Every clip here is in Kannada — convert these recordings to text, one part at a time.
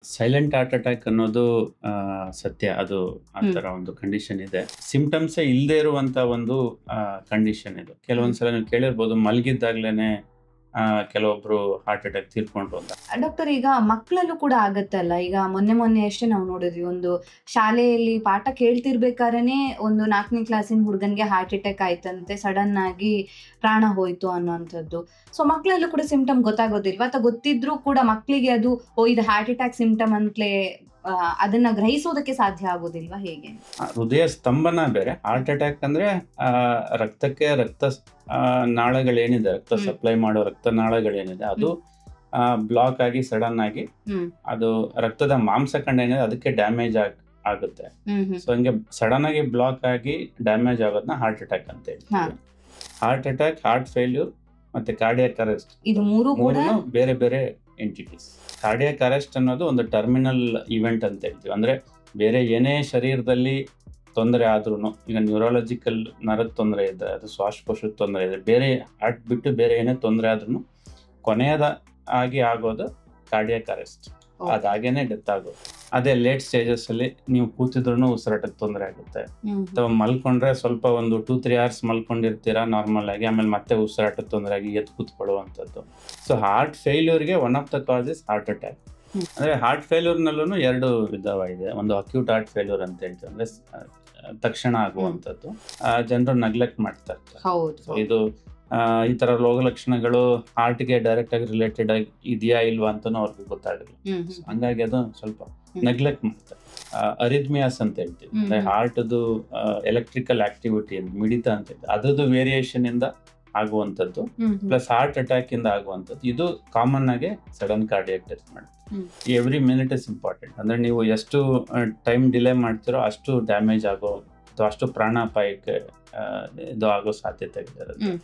ಸೈಲೆಂಟ್ ಹಾರ್ಟ್ ಅಟ್ಯಾಕ್ ಅನ್ನೋದು ಸತ್ಯ. ಅದು ಆ ಹ್ಮ್ ಥರ ಒಂದು ಕಂಡೀಷನ್ ಇದೆ. ಸಿಂಪ್ಟಮ್ಸೇ ಇಲ್ಲದೆ ಇರುವಂಥ ಒಂದು ಕಂಡೀಷನ್ ಇದು. ಹ್ಮ್ ಕೆಲವೊಂದ್ಸಲ ನೀವು ಕೇಳಿರ್ಬೋದು, ಮಲಗಿದ್ದಾಗ್ಲೇನೆ ಕೆಲವೊಬ್ರು ಹಾರ್ಟ್ ಅಟ್ಯಾಕ್ ತೀರ್ಕೊಂಡ್ರು ಅಂತ. ಡಾಕ್ಟರ್, ಈಗ ಮಕ್ಕಳಲ್ಲೂ ಕೂಡ ಆಗತ್ತಲ್ಲ. ಈಗ ಮೊನ್ನೆ ಅಷ್ಟೇ ನಾವು ನೋಡಿದ್ವಿ, ಒಂದು ಶಾಲೆಯಲ್ಲಿ ಪಾಠ ಕೇಳ್ತಿರ್ಬೇಕಾದ್ರೆ ಒಂದು 4ನೇ ಕ್ಲಾಸಿನ ಹುಡುಗನ್ಗೆ ಹಾರ್ಟ್ ಅಟ್ಯಾಕ್ ಆಯ್ತಂತೆ, ಸಡನ್ ಆಗಿ ಪ್ರಾಣ ಹೋಯ್ತು ಅನ್ನೋಂಥದ್ದು. ಸೊ ಮಕ್ಕಳಲ್ಲೂ ಕೂಡ ಸಿಂಪ್ಟಮ್ ಗೊತ್ತಾಗೋದಿಲ್ವಾ, ಅಥವಾ ಗೊತ್ತಿದ್ರೂ ಕೂಡ ಮಕ್ಕಳಿಗೆ ಅದು ಇದು ಹಾರ್ಟ್ ಅಟ್ಯಾಕ್ ಸಿಂಪ್ಟಮ್ ಅಂತಲೇ ಅದನ್ನ ಗ್ರಹಿಸೋದಕ್ಕೆ ಸಾಧ್ಯ ಆಗೋದಿಲ್ವಾ, ಹೇಗೆ? ಹೃದಯ ಸ್ತಂಭನ ಬೇರೆ. ಹಾರ್ಟ್ ಅಟ್ಯಾಕ್ ಅಂದ್ರೆ ರಕ್ತಕ್ಕೆ ನಾಳಗಳೇನಿದೆ, ರಕ್ತ ಹ್ಮ್ ಸಪ್ಲೈ ಮಾಡೋ ರಕ್ತನಾಳಗಳೇನಿದೆ ಅದು ಹ್ಮ್ ಬ್ಲಾಕ್ ಆಗಿ ಸಡನ್ ಆಗಿ ಹ್ಮ್ ಅದು ರಕ್ತದ ಮಾಂಸಖಂಡ ಏನಿದೆ ಅದಕ್ಕೆ ಡ್ಯಾಮೇಜ್ ಆಗುತ್ತೆ. ಹ್ಮ್ ಹ್ಮ್ ಸೊ ಹಂಗೆ ಸಡನ್ ಆಗಿ ಬ್ಲಾಕ್ ಆಗಿ ಡ್ಯಾಮೇಜ್ ಆಗೋದನ್ನ ಹಾರ್ಟ್ ಅಟ್ಯಾಕ್ ಅಂತ ಹಾ ಹೇಳ್ತೀವಿ. ಹಾರ್ಟ್ ಅಟ್ಯಾಕ್, ಹಾರ್ಟ್ ಫೇಲ್ಯೂರ್ ಮತ್ತೆ ಕಾರ್ಡಿಯಾಕ್ ಅರೆಸ್ಟ್ ಇದು ಮೂರು ಕೂಡ. ಮೂರನ್ನು ಬೇರೆ ಬೇರೆ ಎಂಟಿಟೀಸ್. ಕಾರ್ಡಿಯಾಕ್ ಅರೆಸ್ಟ್ ಅನ್ನೋದು ಒಂದು ಟರ್ಮಿನಲ್ ಇವೆಂಟ್ ಅಂತ ಹೇಳ್ತೀವಿ. ಅಂದ್ರೆ ಬೇರೆ ಏನೇ ಶರೀರದಲ್ಲಿ ತೊಂದರೆ ಆದ್ರೂ, ಈಗ ನ್ಯೂರಾಲಜಿಕಲ್ ನರದ ತೊಂದರೆ ಇದೆ, ಅದು ಶ್ವಾಸಕೋಶದ ತೊಂದರೆ ಇದೆ, ಬೇರೆ ಹಾರ್ಟ್ ಬಿಟ್ಟು ಬೇರೆ ಏನೇ ತೊಂದರೆ ಆದ್ರೂ ಕೊನೆಯದ ಆಗಿ ಆಗೋದು ಕಾರ್ಡಿಯಾಕ್ ಅರೆಸ್ಟ್. ಓಕೆ. ಅದಾಗೇನೆ ಡೆತ್ ಆಗೋದು. ಅದೇ ಲೇಟ್ ಸ್ಟೇಜಸ್ ಅಲ್ಲಿ ನೀವು ಕೂತಿದ್ರು ಉಸಿರಾಟಕ್ಕೆ ತೊಂದರೆ ಆಗುತ್ತೆ, ಹ್ಮ್ ಅಥವಾ ಮಲ್ಕೊಂಡ್ರೆ ಸ್ವಲ್ಪ ಒಂದು 2-3 hours ಮಲ್ಕೊಂಡಿರ್ತೀರಾ ನಾರ್ಮಲ್ ಆಗಿ, ಆಮೇಲೆ ಮತ್ತೆ ಉಸಿರಾಟದ ತೊಂದರೆ ಆಗಿ ಎದ್ದು ಕೂತ್ಕೊಳ್ಳುವಂಥದ್ದು. ಸೊ ಹಾರ್ಟ್ ಫೇಲ್ಯೂರ್ಗೆ one of the causes heart attack. Hmm ಅಂದ್ರೆ ಹಾರ್ಟ್ ಫೇಲ್ಯೂರ್ನಲ್ಲೂ 2 ವಿಧವಿದೆ. ಒಂದು ಅಕ್ಯೂಟ್ ಹಾರ್ಟ್ ಫೇಲ್ಯೂರ್ ಅಂತ ಹೇಳ್ತೀವಿ, ಅಂದ್ರೆ ತಕ್ಷಣ ಹ್ಮ್ ಆಗುವಂಥದ್ದು. ಜನರು ನೆಗ್ಲೆಕ್ಟ್ ಮಾಡ್ತಾ ಇರ್ತಾರೆ. ಹೌದು ಸೊ ಹೌದು. ಇದು ಈ ತರ ರೋಗ ಲಕ್ಷಣಗಳು ಹಾರ್ಟ್ಗೆ ಡೈರೆಕ್ಟ್ ಆಗಿ ರಿಲೇಟೆಡ್ ಆಗಿ ಇದೆಯಾ ಇಲ್ವಾ ಅಂತಾನು ಅವ್ರಿಗೆ ಗೊತ್ತಾಗಲ್ಲ. ಹ್ಮ್ ಸೊ ಹ್ಮ್ ಹಂಗಾಗಿ ಅದು ಸ್ವಲ್ಪ ಹ್ಮ್ ನೆಗ್ಲೆಕ್ಟ್ ಮಾಡ್ತಾರೆ. ಅರಿಥ್ಮಿಯಾಸ್ ಅಂತ ಹೇಳ್ತೀವಿ, ಹ್ಮ್ ಅಂದ್ರೆ ಹ್ಮ್ ಹಾರ್ಟ್ದು ಎಲೆಕ್ಟ್ರಿಕಲ್ ಆಕ್ಟಿವಿಟಿ ಮಿಡಿತ ಅಂತ ಹೇಳ್ತೀವಿ, ಅದ್ರದ್ದು ವೇರಿಯೇಷನ್ ಇಂದ ಆಗುವಂಥದ್ದು, ಹ್ಮ್ ಹ್ಮ್ ಪ್ಲಸ್ ಹಾರ್ಟ್ ಅಟ್ಯಾಕ್ ಇಂದ ಆಗುವಂಥದ್ದು. ಇದು ಕಾಮನ್ ಆಗಿ ಸಡನ್ ಕಾರ್ಡಿಯಾಕ್ ಡೆತ್ ಮಾಡುತ್ತೆ. ಹ್ಮ್ ಎವ್ರಿ ಮಿನಿಟ್ ಇಸ್ ಇಂಪಾರ್ಟೆಂಟ್. ಅಂದ್ರೆ ನೀವು ಎಷ್ಟು ಟೈಮ್ ಡಿಲೇ ಮಾಡ್ತೀರೋ ಅಷ್ಟು ಡ್ಯಾಮೇಜ್ ಆಗೋ ಅಥವಾ ಅಷ್ಟು ಪ್ರಾಣಾಪಾಯಕ್ಕೆ ಇದು ಆಗೋ ಸಾಧ್ಯತೆ ಇದೆ. ಹ್ಮ್.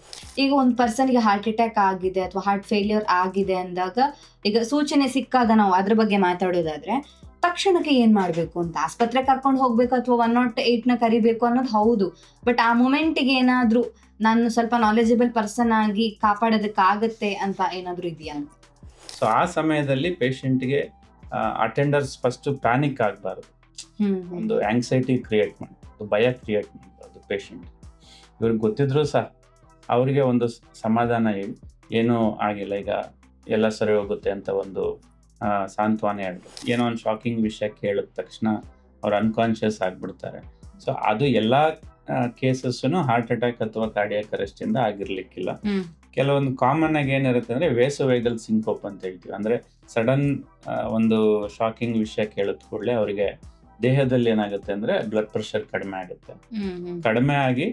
ಈಗ ಒಂದು ಪರ್ಸನ್ಗೆ ಹಾರ್ಟ್ ಅಟ್ಯಾಕ್ ಆಗಿದೆ ಅಥವಾ ಹಾರ್ಟ್ ಫೇಲ್ಯೂರ್ ಆಗಿದೆ ಅಂದಾಗ, ಈಗ ಸೂಚನೆ ಸಿಕ್ಕಾಗ ನಾವು ಅದ್ರ ಬಗ್ಗೆ ಮಾತಾಡೋದಾದ್ರೆ, ತಕ್ಷಣಕ್ಕೆ ಏನ್ ಮಾಡ್ಬೇಕು ಅಂತ, ಆಸ್ಪತ್ರೆ ಕರ್ಕೊಂಡು ಹೋಗ್ಬೇಕು ಅಥವಾ 108ನ ಕರಿಬೇಕು ಅನ್ನೋದು ಹೌದು. ಬಟ್ ಆ ಮೂಮೆಂಟ್ಗೆ ಏನಾದ್ರೂ ನಾನು ಸ್ವಲ್ಪ ನಾಲೆಜಬಲ್ ಪರ್ಸನ್ ಆಗಿ ಕಾಪಾಡೋದಕ್ಕಾಗತ್ತೆ ಅಂತ ಏನಾದ್ರೂ ಇದೆಯಾ ಅಂತ? ಸೊ ಆ ಸಮಯದಲ್ಲಿ ಪೇಷಂಟ್ಗೆ ಅಟೆಂಡರ್ಸ್ ಫಸ್ಟ್ ಪ್ಯಾನಿಕ್ ಆಗಬಾರ್ದು, ಹ್ಮ್ ಹ್ಮ್ ಒಂದು ಆಂಗ್ಸೈಟಿ ಕ್ರಿಯೇಟ್ ಮಾಡಬಾರ್ದು, ಭಯ ಕ್ರಿಯೇಟ್ ಮಾಡಬಾರ್ದು ಪೇಷಂಟ್. ಇವ್ರಿಗೆ ಗೊತ್ತಿದ್ರು ಸಹ ಅವರಿಗೆ ಒಂದು ಸಮಾಧಾನ ಹೇಳಿ, ಏನೂ ಆಗಿಲ್ಲ, ಈಗ ಎಲ್ಲ ಸರಿ ಹೋಗುತ್ತೆ ಅಂತ ಒಂದು ಸಾಂತ್ವನ ಹೇಳ್ಬೇಕು. ಏನೋ ಒಂದು ಶಾಕಿಂಗ್ ವಿಷಯ ಕೇಳಿದ ತಕ್ಷಣ ಅವ್ರು ಅನ್ಕಾನ್ಷಿಯಸ್ ಆಗಿಬಿಡ್ತಾರೆ. ಸೊ ಅದು ಎಲ್ಲ ಕೇಸಸ್ಸು ಹಾರ್ಟ್ ಅಟ್ಯಾಕ್ ಅಥವಾ ಕಾರ್ಡಿಯಾಕ್ ಅರೆಸ್ಟ್ ಇಂದ ಆಗಿರ್ಲಿಕ್ಕಿಲ್ಲ. ಹ್ಮ್ ಕೆಲವೊಂದು ಕಾಮನ್ ಆಗಿ ಏನಿರುತ್ತೆ ಅಂದ್ರೆ ವೇಸೋವೇಗಲ್ ಸಿಂಕೋಪ್ ಅಂತ ಹೇಳ್ತೀವಿ. ಅಂದ್ರೆ ಸಡನ್ ಒಂದು ಶಾಕಿಂಗ್ ವಿಷಯ ಕೇಳಿದ ಕೂಡಲೇ ಅವರಿಗೆ ದೇಹದಲ್ಲಿ ಏನಾಗುತ್ತೆ ಅಂದ್ರೆ ಬ್ಲಡ್ ಪ್ರೆಷರ್ ಕಡಿಮೆ ಆಗುತ್ತೆ. ಹ್ಮ್ ಹ್ಮ್ ಕಡಿಮೆ ಆಗಿ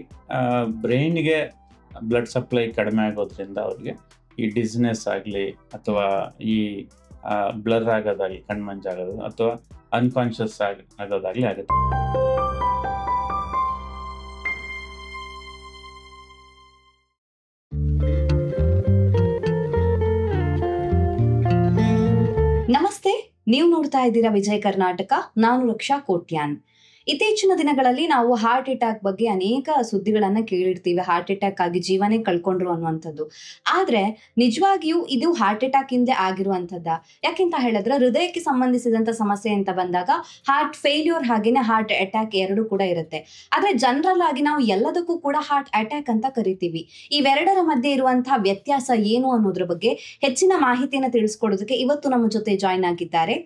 ಬ್ರೈನ್ಗೆ ಬ್ಲಡ್ ಸಪ್ಲೈ ಕಡಿಮೆ ಆಗೋದ್ರಿಂದ ಅವ್ರಿಗೆ ಈ ಡಿಸ್ನೆಸ್ ಆಗಲಿ ಅಥವಾ ಈ ಬ್ಲರ್ ಆಗೋದಾಗಲಿ, ಕಣ್ಮಂಜಾಗೋದು ಅಥವಾ ಅನ್ಕಾನ್ಷಿಯಸ್ ಆಗೋದಾಗ್ಲಿ ಆಗುತ್ತೆ. ನಮಸ್ತೆ, ನೀವು ನೋಡ್ತಾ ಇದ್ದೀರಾ ವಿಜಯ ಕರ್ನಾಟಕ. ನಾನು ರಕ್ಷಾ ಕೋಟ್ಯಾನ್. ಇತ್ತೀಚಿನ ದಿನಗಳಲ್ಲಿ ನಾವು ಹಾರ್ಟ್ ಅಟ್ಯಾಕ್ ಬಗ್ಗೆ ಅನೇಕ ಸುದ್ದಿಗಳನ್ನ ಕೇಳಿರ್ತೀವಿ. ಹಾರ್ಟ್ ಅಟ್ಯಾಕ್ ಆಗಿ ಜೀವನೇ ಕಳ್ಕೊಂಡ್ರು ಅನ್ನುವಂಥದ್ದು. ಆದ್ರೆ ನಿಜವಾಗಿಯೂ ಇದು ಹಾರ್ಟ್ ಅಟ್ಯಾಕ್ ಇಂದೇ ಆಗಿರುವಂಥದ್ದ? ಯಾಕೆಂತ ಹೇಳಿದ್ರೆ, ಹೃದಯಕ್ಕೆ ಸಂಬಂಧಿಸಿದಂತ ಸಮಸ್ಯೆ ಅಂತ ಬಂದಾಗ ಹಾರ್ಟ್ ಫೇಲ್ಯೂರ್ ಹಾಗೇನೆ ಹಾರ್ಟ್ ಅಟ್ಯಾಕ್ ಎರಡು ಕೂಡ ಇರುತ್ತೆ. ಆದ್ರೆ ಜನರಲ್ ಆಗಿ ನಾವು ಎಲ್ಲದಕ್ಕೂ ಕೂಡ ಹಾರ್ಟ್ ಅಟ್ಯಾಕ್ ಅಂತ ಕರಿತೀವಿ. ಇವೆರಡರ ಮಧ್ಯೆ ಇರುವಂತಹ ವ್ಯತ್ಯಾಸ ಏನು ಅನ್ನೋದ್ರ ಬಗ್ಗೆ ಹೆಚ್ಚಿನ ಮಾಹಿತಿಯನ್ನು ತಿಳಿಸ್ಕೊಡೋದಕ್ಕೆ ಇವತ್ತು ನಮ್ಮ ಜೊತೆ ಜಾಯ್ನ್ ಆಗಿದ್ದಾರೆ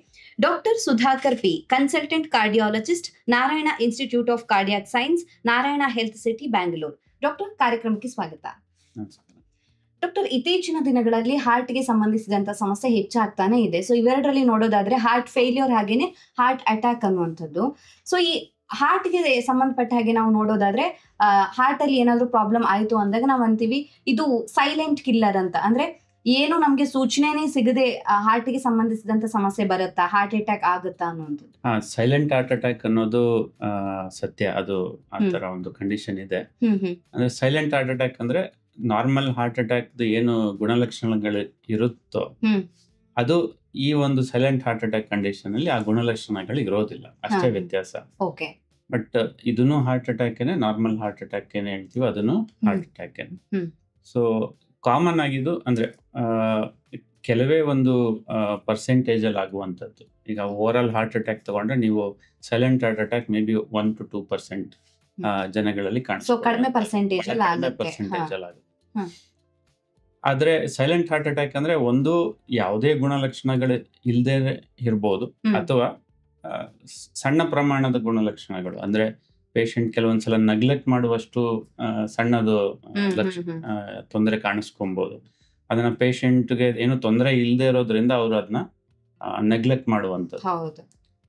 doctor Sudhakar P, consultant cardiologist, Narayana institute of cardiac science, Narayana health city, Bangalore. Doctor, ಕಾರ್ಯಕ್ರಮಕ್ಕೆ ಸ್ವಾಗತ. ಡಾಕ್ಟರ್, ಇತ್ತೀಚಿನ ದಿನಗಳಲ್ಲಿ ಹಾರ್ಟ್ಗೆ ಸಂಬಂಧಿಸಿದಂತ ಸಮಸ್ಯೆ ಹೆಚ್ಚಾಗ್ತಾನೆ ಇದೆ. ಸೊ ಇವೆರಡರಲ್ಲಿ ನೋಡೋದಾದ್ರೆ ಹಾರ್ಟ್ ಫೇಲ್ಯೂರ್ ಹಾಗೇನೆ ಹಾರ್ಟ್ ಅಟ್ಯಾಕ್ ಅನ್ನುವಂಥದ್ದು. ಸೊ ಈ ಹಾರ್ಟ್ಗೆ ಸಂಬಂಧಪಟ್ಟ ಹಾಗೆ ನಾವು ನೋಡೋದಾದ್ರೆ, ಹಾರ್ಟ್ ಅಲ್ಲಿ ಏನಾದ್ರೂ ಪ್ರಾಬ್ಲಮ್ ಆಯ್ತು ಅಂದಾಗ ನಾವು ಅಂತೀವಿ ಇದು ಸೈಲೆಂಟ್ ಕಿಲ್ಲರ್ ಅಂತ. ಅಂದ್ರೆ ಏನು ನಮ್ಗೆ ಸೂಚನೆನೇ ಸಿಗದೆ ಹಾರ್ಟ್ಗೆ ಸಂಬಂಧಿಸಿದಂತ ಸಮಸ್ಯೆ ಬರುತ್ತಾ, ಹಾರ್ಟ್ ಅಟ್ಯಾಕ್ ಆಗುತ್ತಾ ಅನ್ನುವಂಥದ್ದು. ಸೈಲೆಂಟ್ ಹಾರ್ಟ್ ಅಟ್ಯಾಕ್ ಅನ್ನೋದು ಸತ್ಯ. ಅದು ಆ ತರ ಒಂದು ಕಂಡೀಷನ್ ಇದೆ. ಅಂದ್ರೆ ಸೈಲೆಂಟ್ ಹಾರ್ಟ್ ಅಟ್ಯಾಕ್ ಅಂದ್ರೆ ನಾರ್ಮಲ್ ಹಾರ್ಟ್ ಅಟ್ಯಾಕ್ ಏನು ಗುಣಲಕ್ಷಣಗಳು ಇರುತ್ತೋ ಅದು ಈ ಒಂದು ಸೈಲೆಂಟ್ ಹಾರ್ಟ್ ಅಟ್ಯಾಕ್ ಕಂಡೀಷನ್ ಅಲ್ಲಿ ಆ ಗುಣಲಕ್ಷಣಗಳು ಇರೋದಿಲ್ಲ, ಅಷ್ಟೇ ವ್ಯತ್ಯಾಸ. ಓಕೆ. ಬಟ್ ಇದನ್ನು heart attack normal heart attack ಏನ್ ಹೇಳ್ತೀವಿ ಅದನ್ನು ಹಾರ್ಟ್ ಅಟ್ಯಾಕ್. ಸೊ ಕಾಮನ್ ಆಗಿದ್ದು ಅಂದ್ರೆ ಕೆಲವೇ ಒಂದು ಪರ್ಸೆಂಟೇಜ್ ಅಲ್ಲಿ ಆಗುವಂಥದ್ದು. ಈಗ ಓವರಾಲ್ ಹಾರ್ಟ್ ಅಟ್ಯಾಕ್ ತಗೊಂಡ್ರೆ ನೀವು silent heart attack may be 1 to 2% ಜನಗಳಲ್ಲಿ ಸೊ ಕಡಿಮೆ ಪರ್ಸೆಂಟೇಜ್ ಅಲ್ಲಿ ಆಗುತ್ತೆ. ಪರ್ಸೆಂಟೇಜ್ ಅಲ್ಲಿ ಆಗುತ್ತೆ. ಆದ್ರೆ ಸೈಲೆಂಟ್ ಹಾರ್ಟ್ ಅಟ್ಯಾಕ್ ಅಂದ್ರೆ ಒಂದು ಯಾವುದೇ ಗುಣಲಕ್ಷಣಗಳು ಇಲ್ಲದೆ ಇರ್ಬೋದು, ಅಥವಾ ಸಣ್ಣ ಪ್ರಮಾಣದ ಗುಣಲಕ್ಷಣಗಳು, ಅಂದ್ರೆ ಪೇಷಂಟ್ ಕೆಲವೊಂದ್ಸಲ ನೆಗ್ಲೆಕ್ಟ್ ಮಾಡುವಷ್ಟು ಸಣ್ಣದು ತೊಂದರೆ ಕಾಣಿಸ್ಕೊಬಹುದು. ಅದನ್ನ ಪೇಷಂಟ್ಗೆ ಏನು ತೊಂದರೆ ಇಲ್ಲದೆ ಇರೋದ್ರಿಂದ ಅವರು ಅದನ್ನ ನೆಗ್ಲೆಕ್ಟ್ ಮಾಡುವಂಥದ್ದು. ಹೌದು.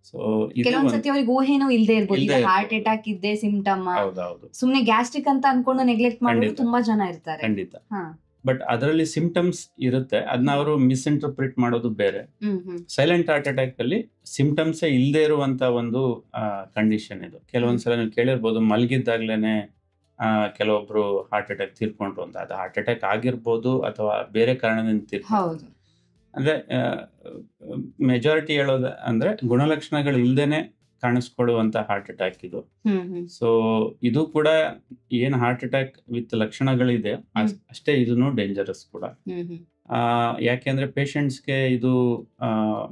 ಸೊ ಕೆಲವೊಂದ್ಸತಿ ಅವ್ರಿಗೆ ಊಹೆನೂ ಇಲ್ಲದೆ ಇರ್ಬೋದು, ಹಾರ್ಟ್ ಅಟ್ಯಾಕ್ ಇದ್ದೇ ಸಿಂಪ್ಟಮ್, ಸುಮ್ನೆ ಗ್ಯಾಸ್ಟ್ರಿಕ್ ಅಂತ ಅನ್ಕೊಂಡು ನೆಗ್ಲೆಕ್ಟ್ ಮಾಡೋದು ತುಂಬಾ ಜನ ಇರ್ತಾರೆ. ಖಂಡಿತ. ಬಟ್ ಅದರಲ್ಲಿ ಸಿಂಪ್ಟಮ್ಸ್ ಇರುತ್ತೆ, ಅದನ್ನ ಅವರು ಮಿಸ್ಇಂಟರ್ಪ್ರಿಟ್ ಮಾಡೋದು ಬೇರೆ. ಸೈಲೆಂಟ್ ಹಾರ್ಟ್ ಅಟ್ಯಾಕ್ ಅಲ್ಲಿ ಸಿಂಪ್ಟಮ್ಸ್ ಇಲ್ಲದೆ ಇರುವಂತ ಒಂದು ಕಂಡೀಷನ್ ಇದು. ಕೆಲವೊಂದ್ಸಲ ನೀವು ಕೇಳಿರ್ಬೋದು, ಮಲಗಿದ್ದಾಗ್ಲೇನೆ ಕೆಲವೊಬ್ರು ಹಾರ್ಟ್ ಅಟ್ಯಾಕ್ ತೀರ್ಕೊಂಡ್ರು ಅಂತ. ಅದು ಹಾರ್ಟ್ ಅಟ್ಯಾಕ್ ಆಗಿರ್ಬೋದು ಅಥವಾ ಬೇರೆ ಕಾರಣದಿಂದ ತೀರ್ಕೊಂಡು. ಅಂದ್ರೆ ಮೆಜಾರಿಟಿ ಹೇಳೋದು ಅಂದ್ರೆ ಗುಣಲಕ್ಷಣಗಳು ಇಲ್ದೇನೆ ಕಾಣಿಸ್ಕೊಳ್ಳುವಂತ ಹಾರ್ಟ್ ಅಟ್ಯಾಕ್ ಇದು. ಸೊ ಇದು ಕೂಡ ಏನ್ ಹಾರ್ಟ್ ಅಟ್ಯಾಕ್ ವಿತ್ ಲಕ್ಷಣಗಳಿದೆ ಅಷ್ಟೇ ಇದನ್ನು ಡೇಂಜರಸ್ ಕೂಡ. ಯಾಕೆಂದ್ರೆ ಪೇಷಂಟ್ಸ್ಗೆ ಇದು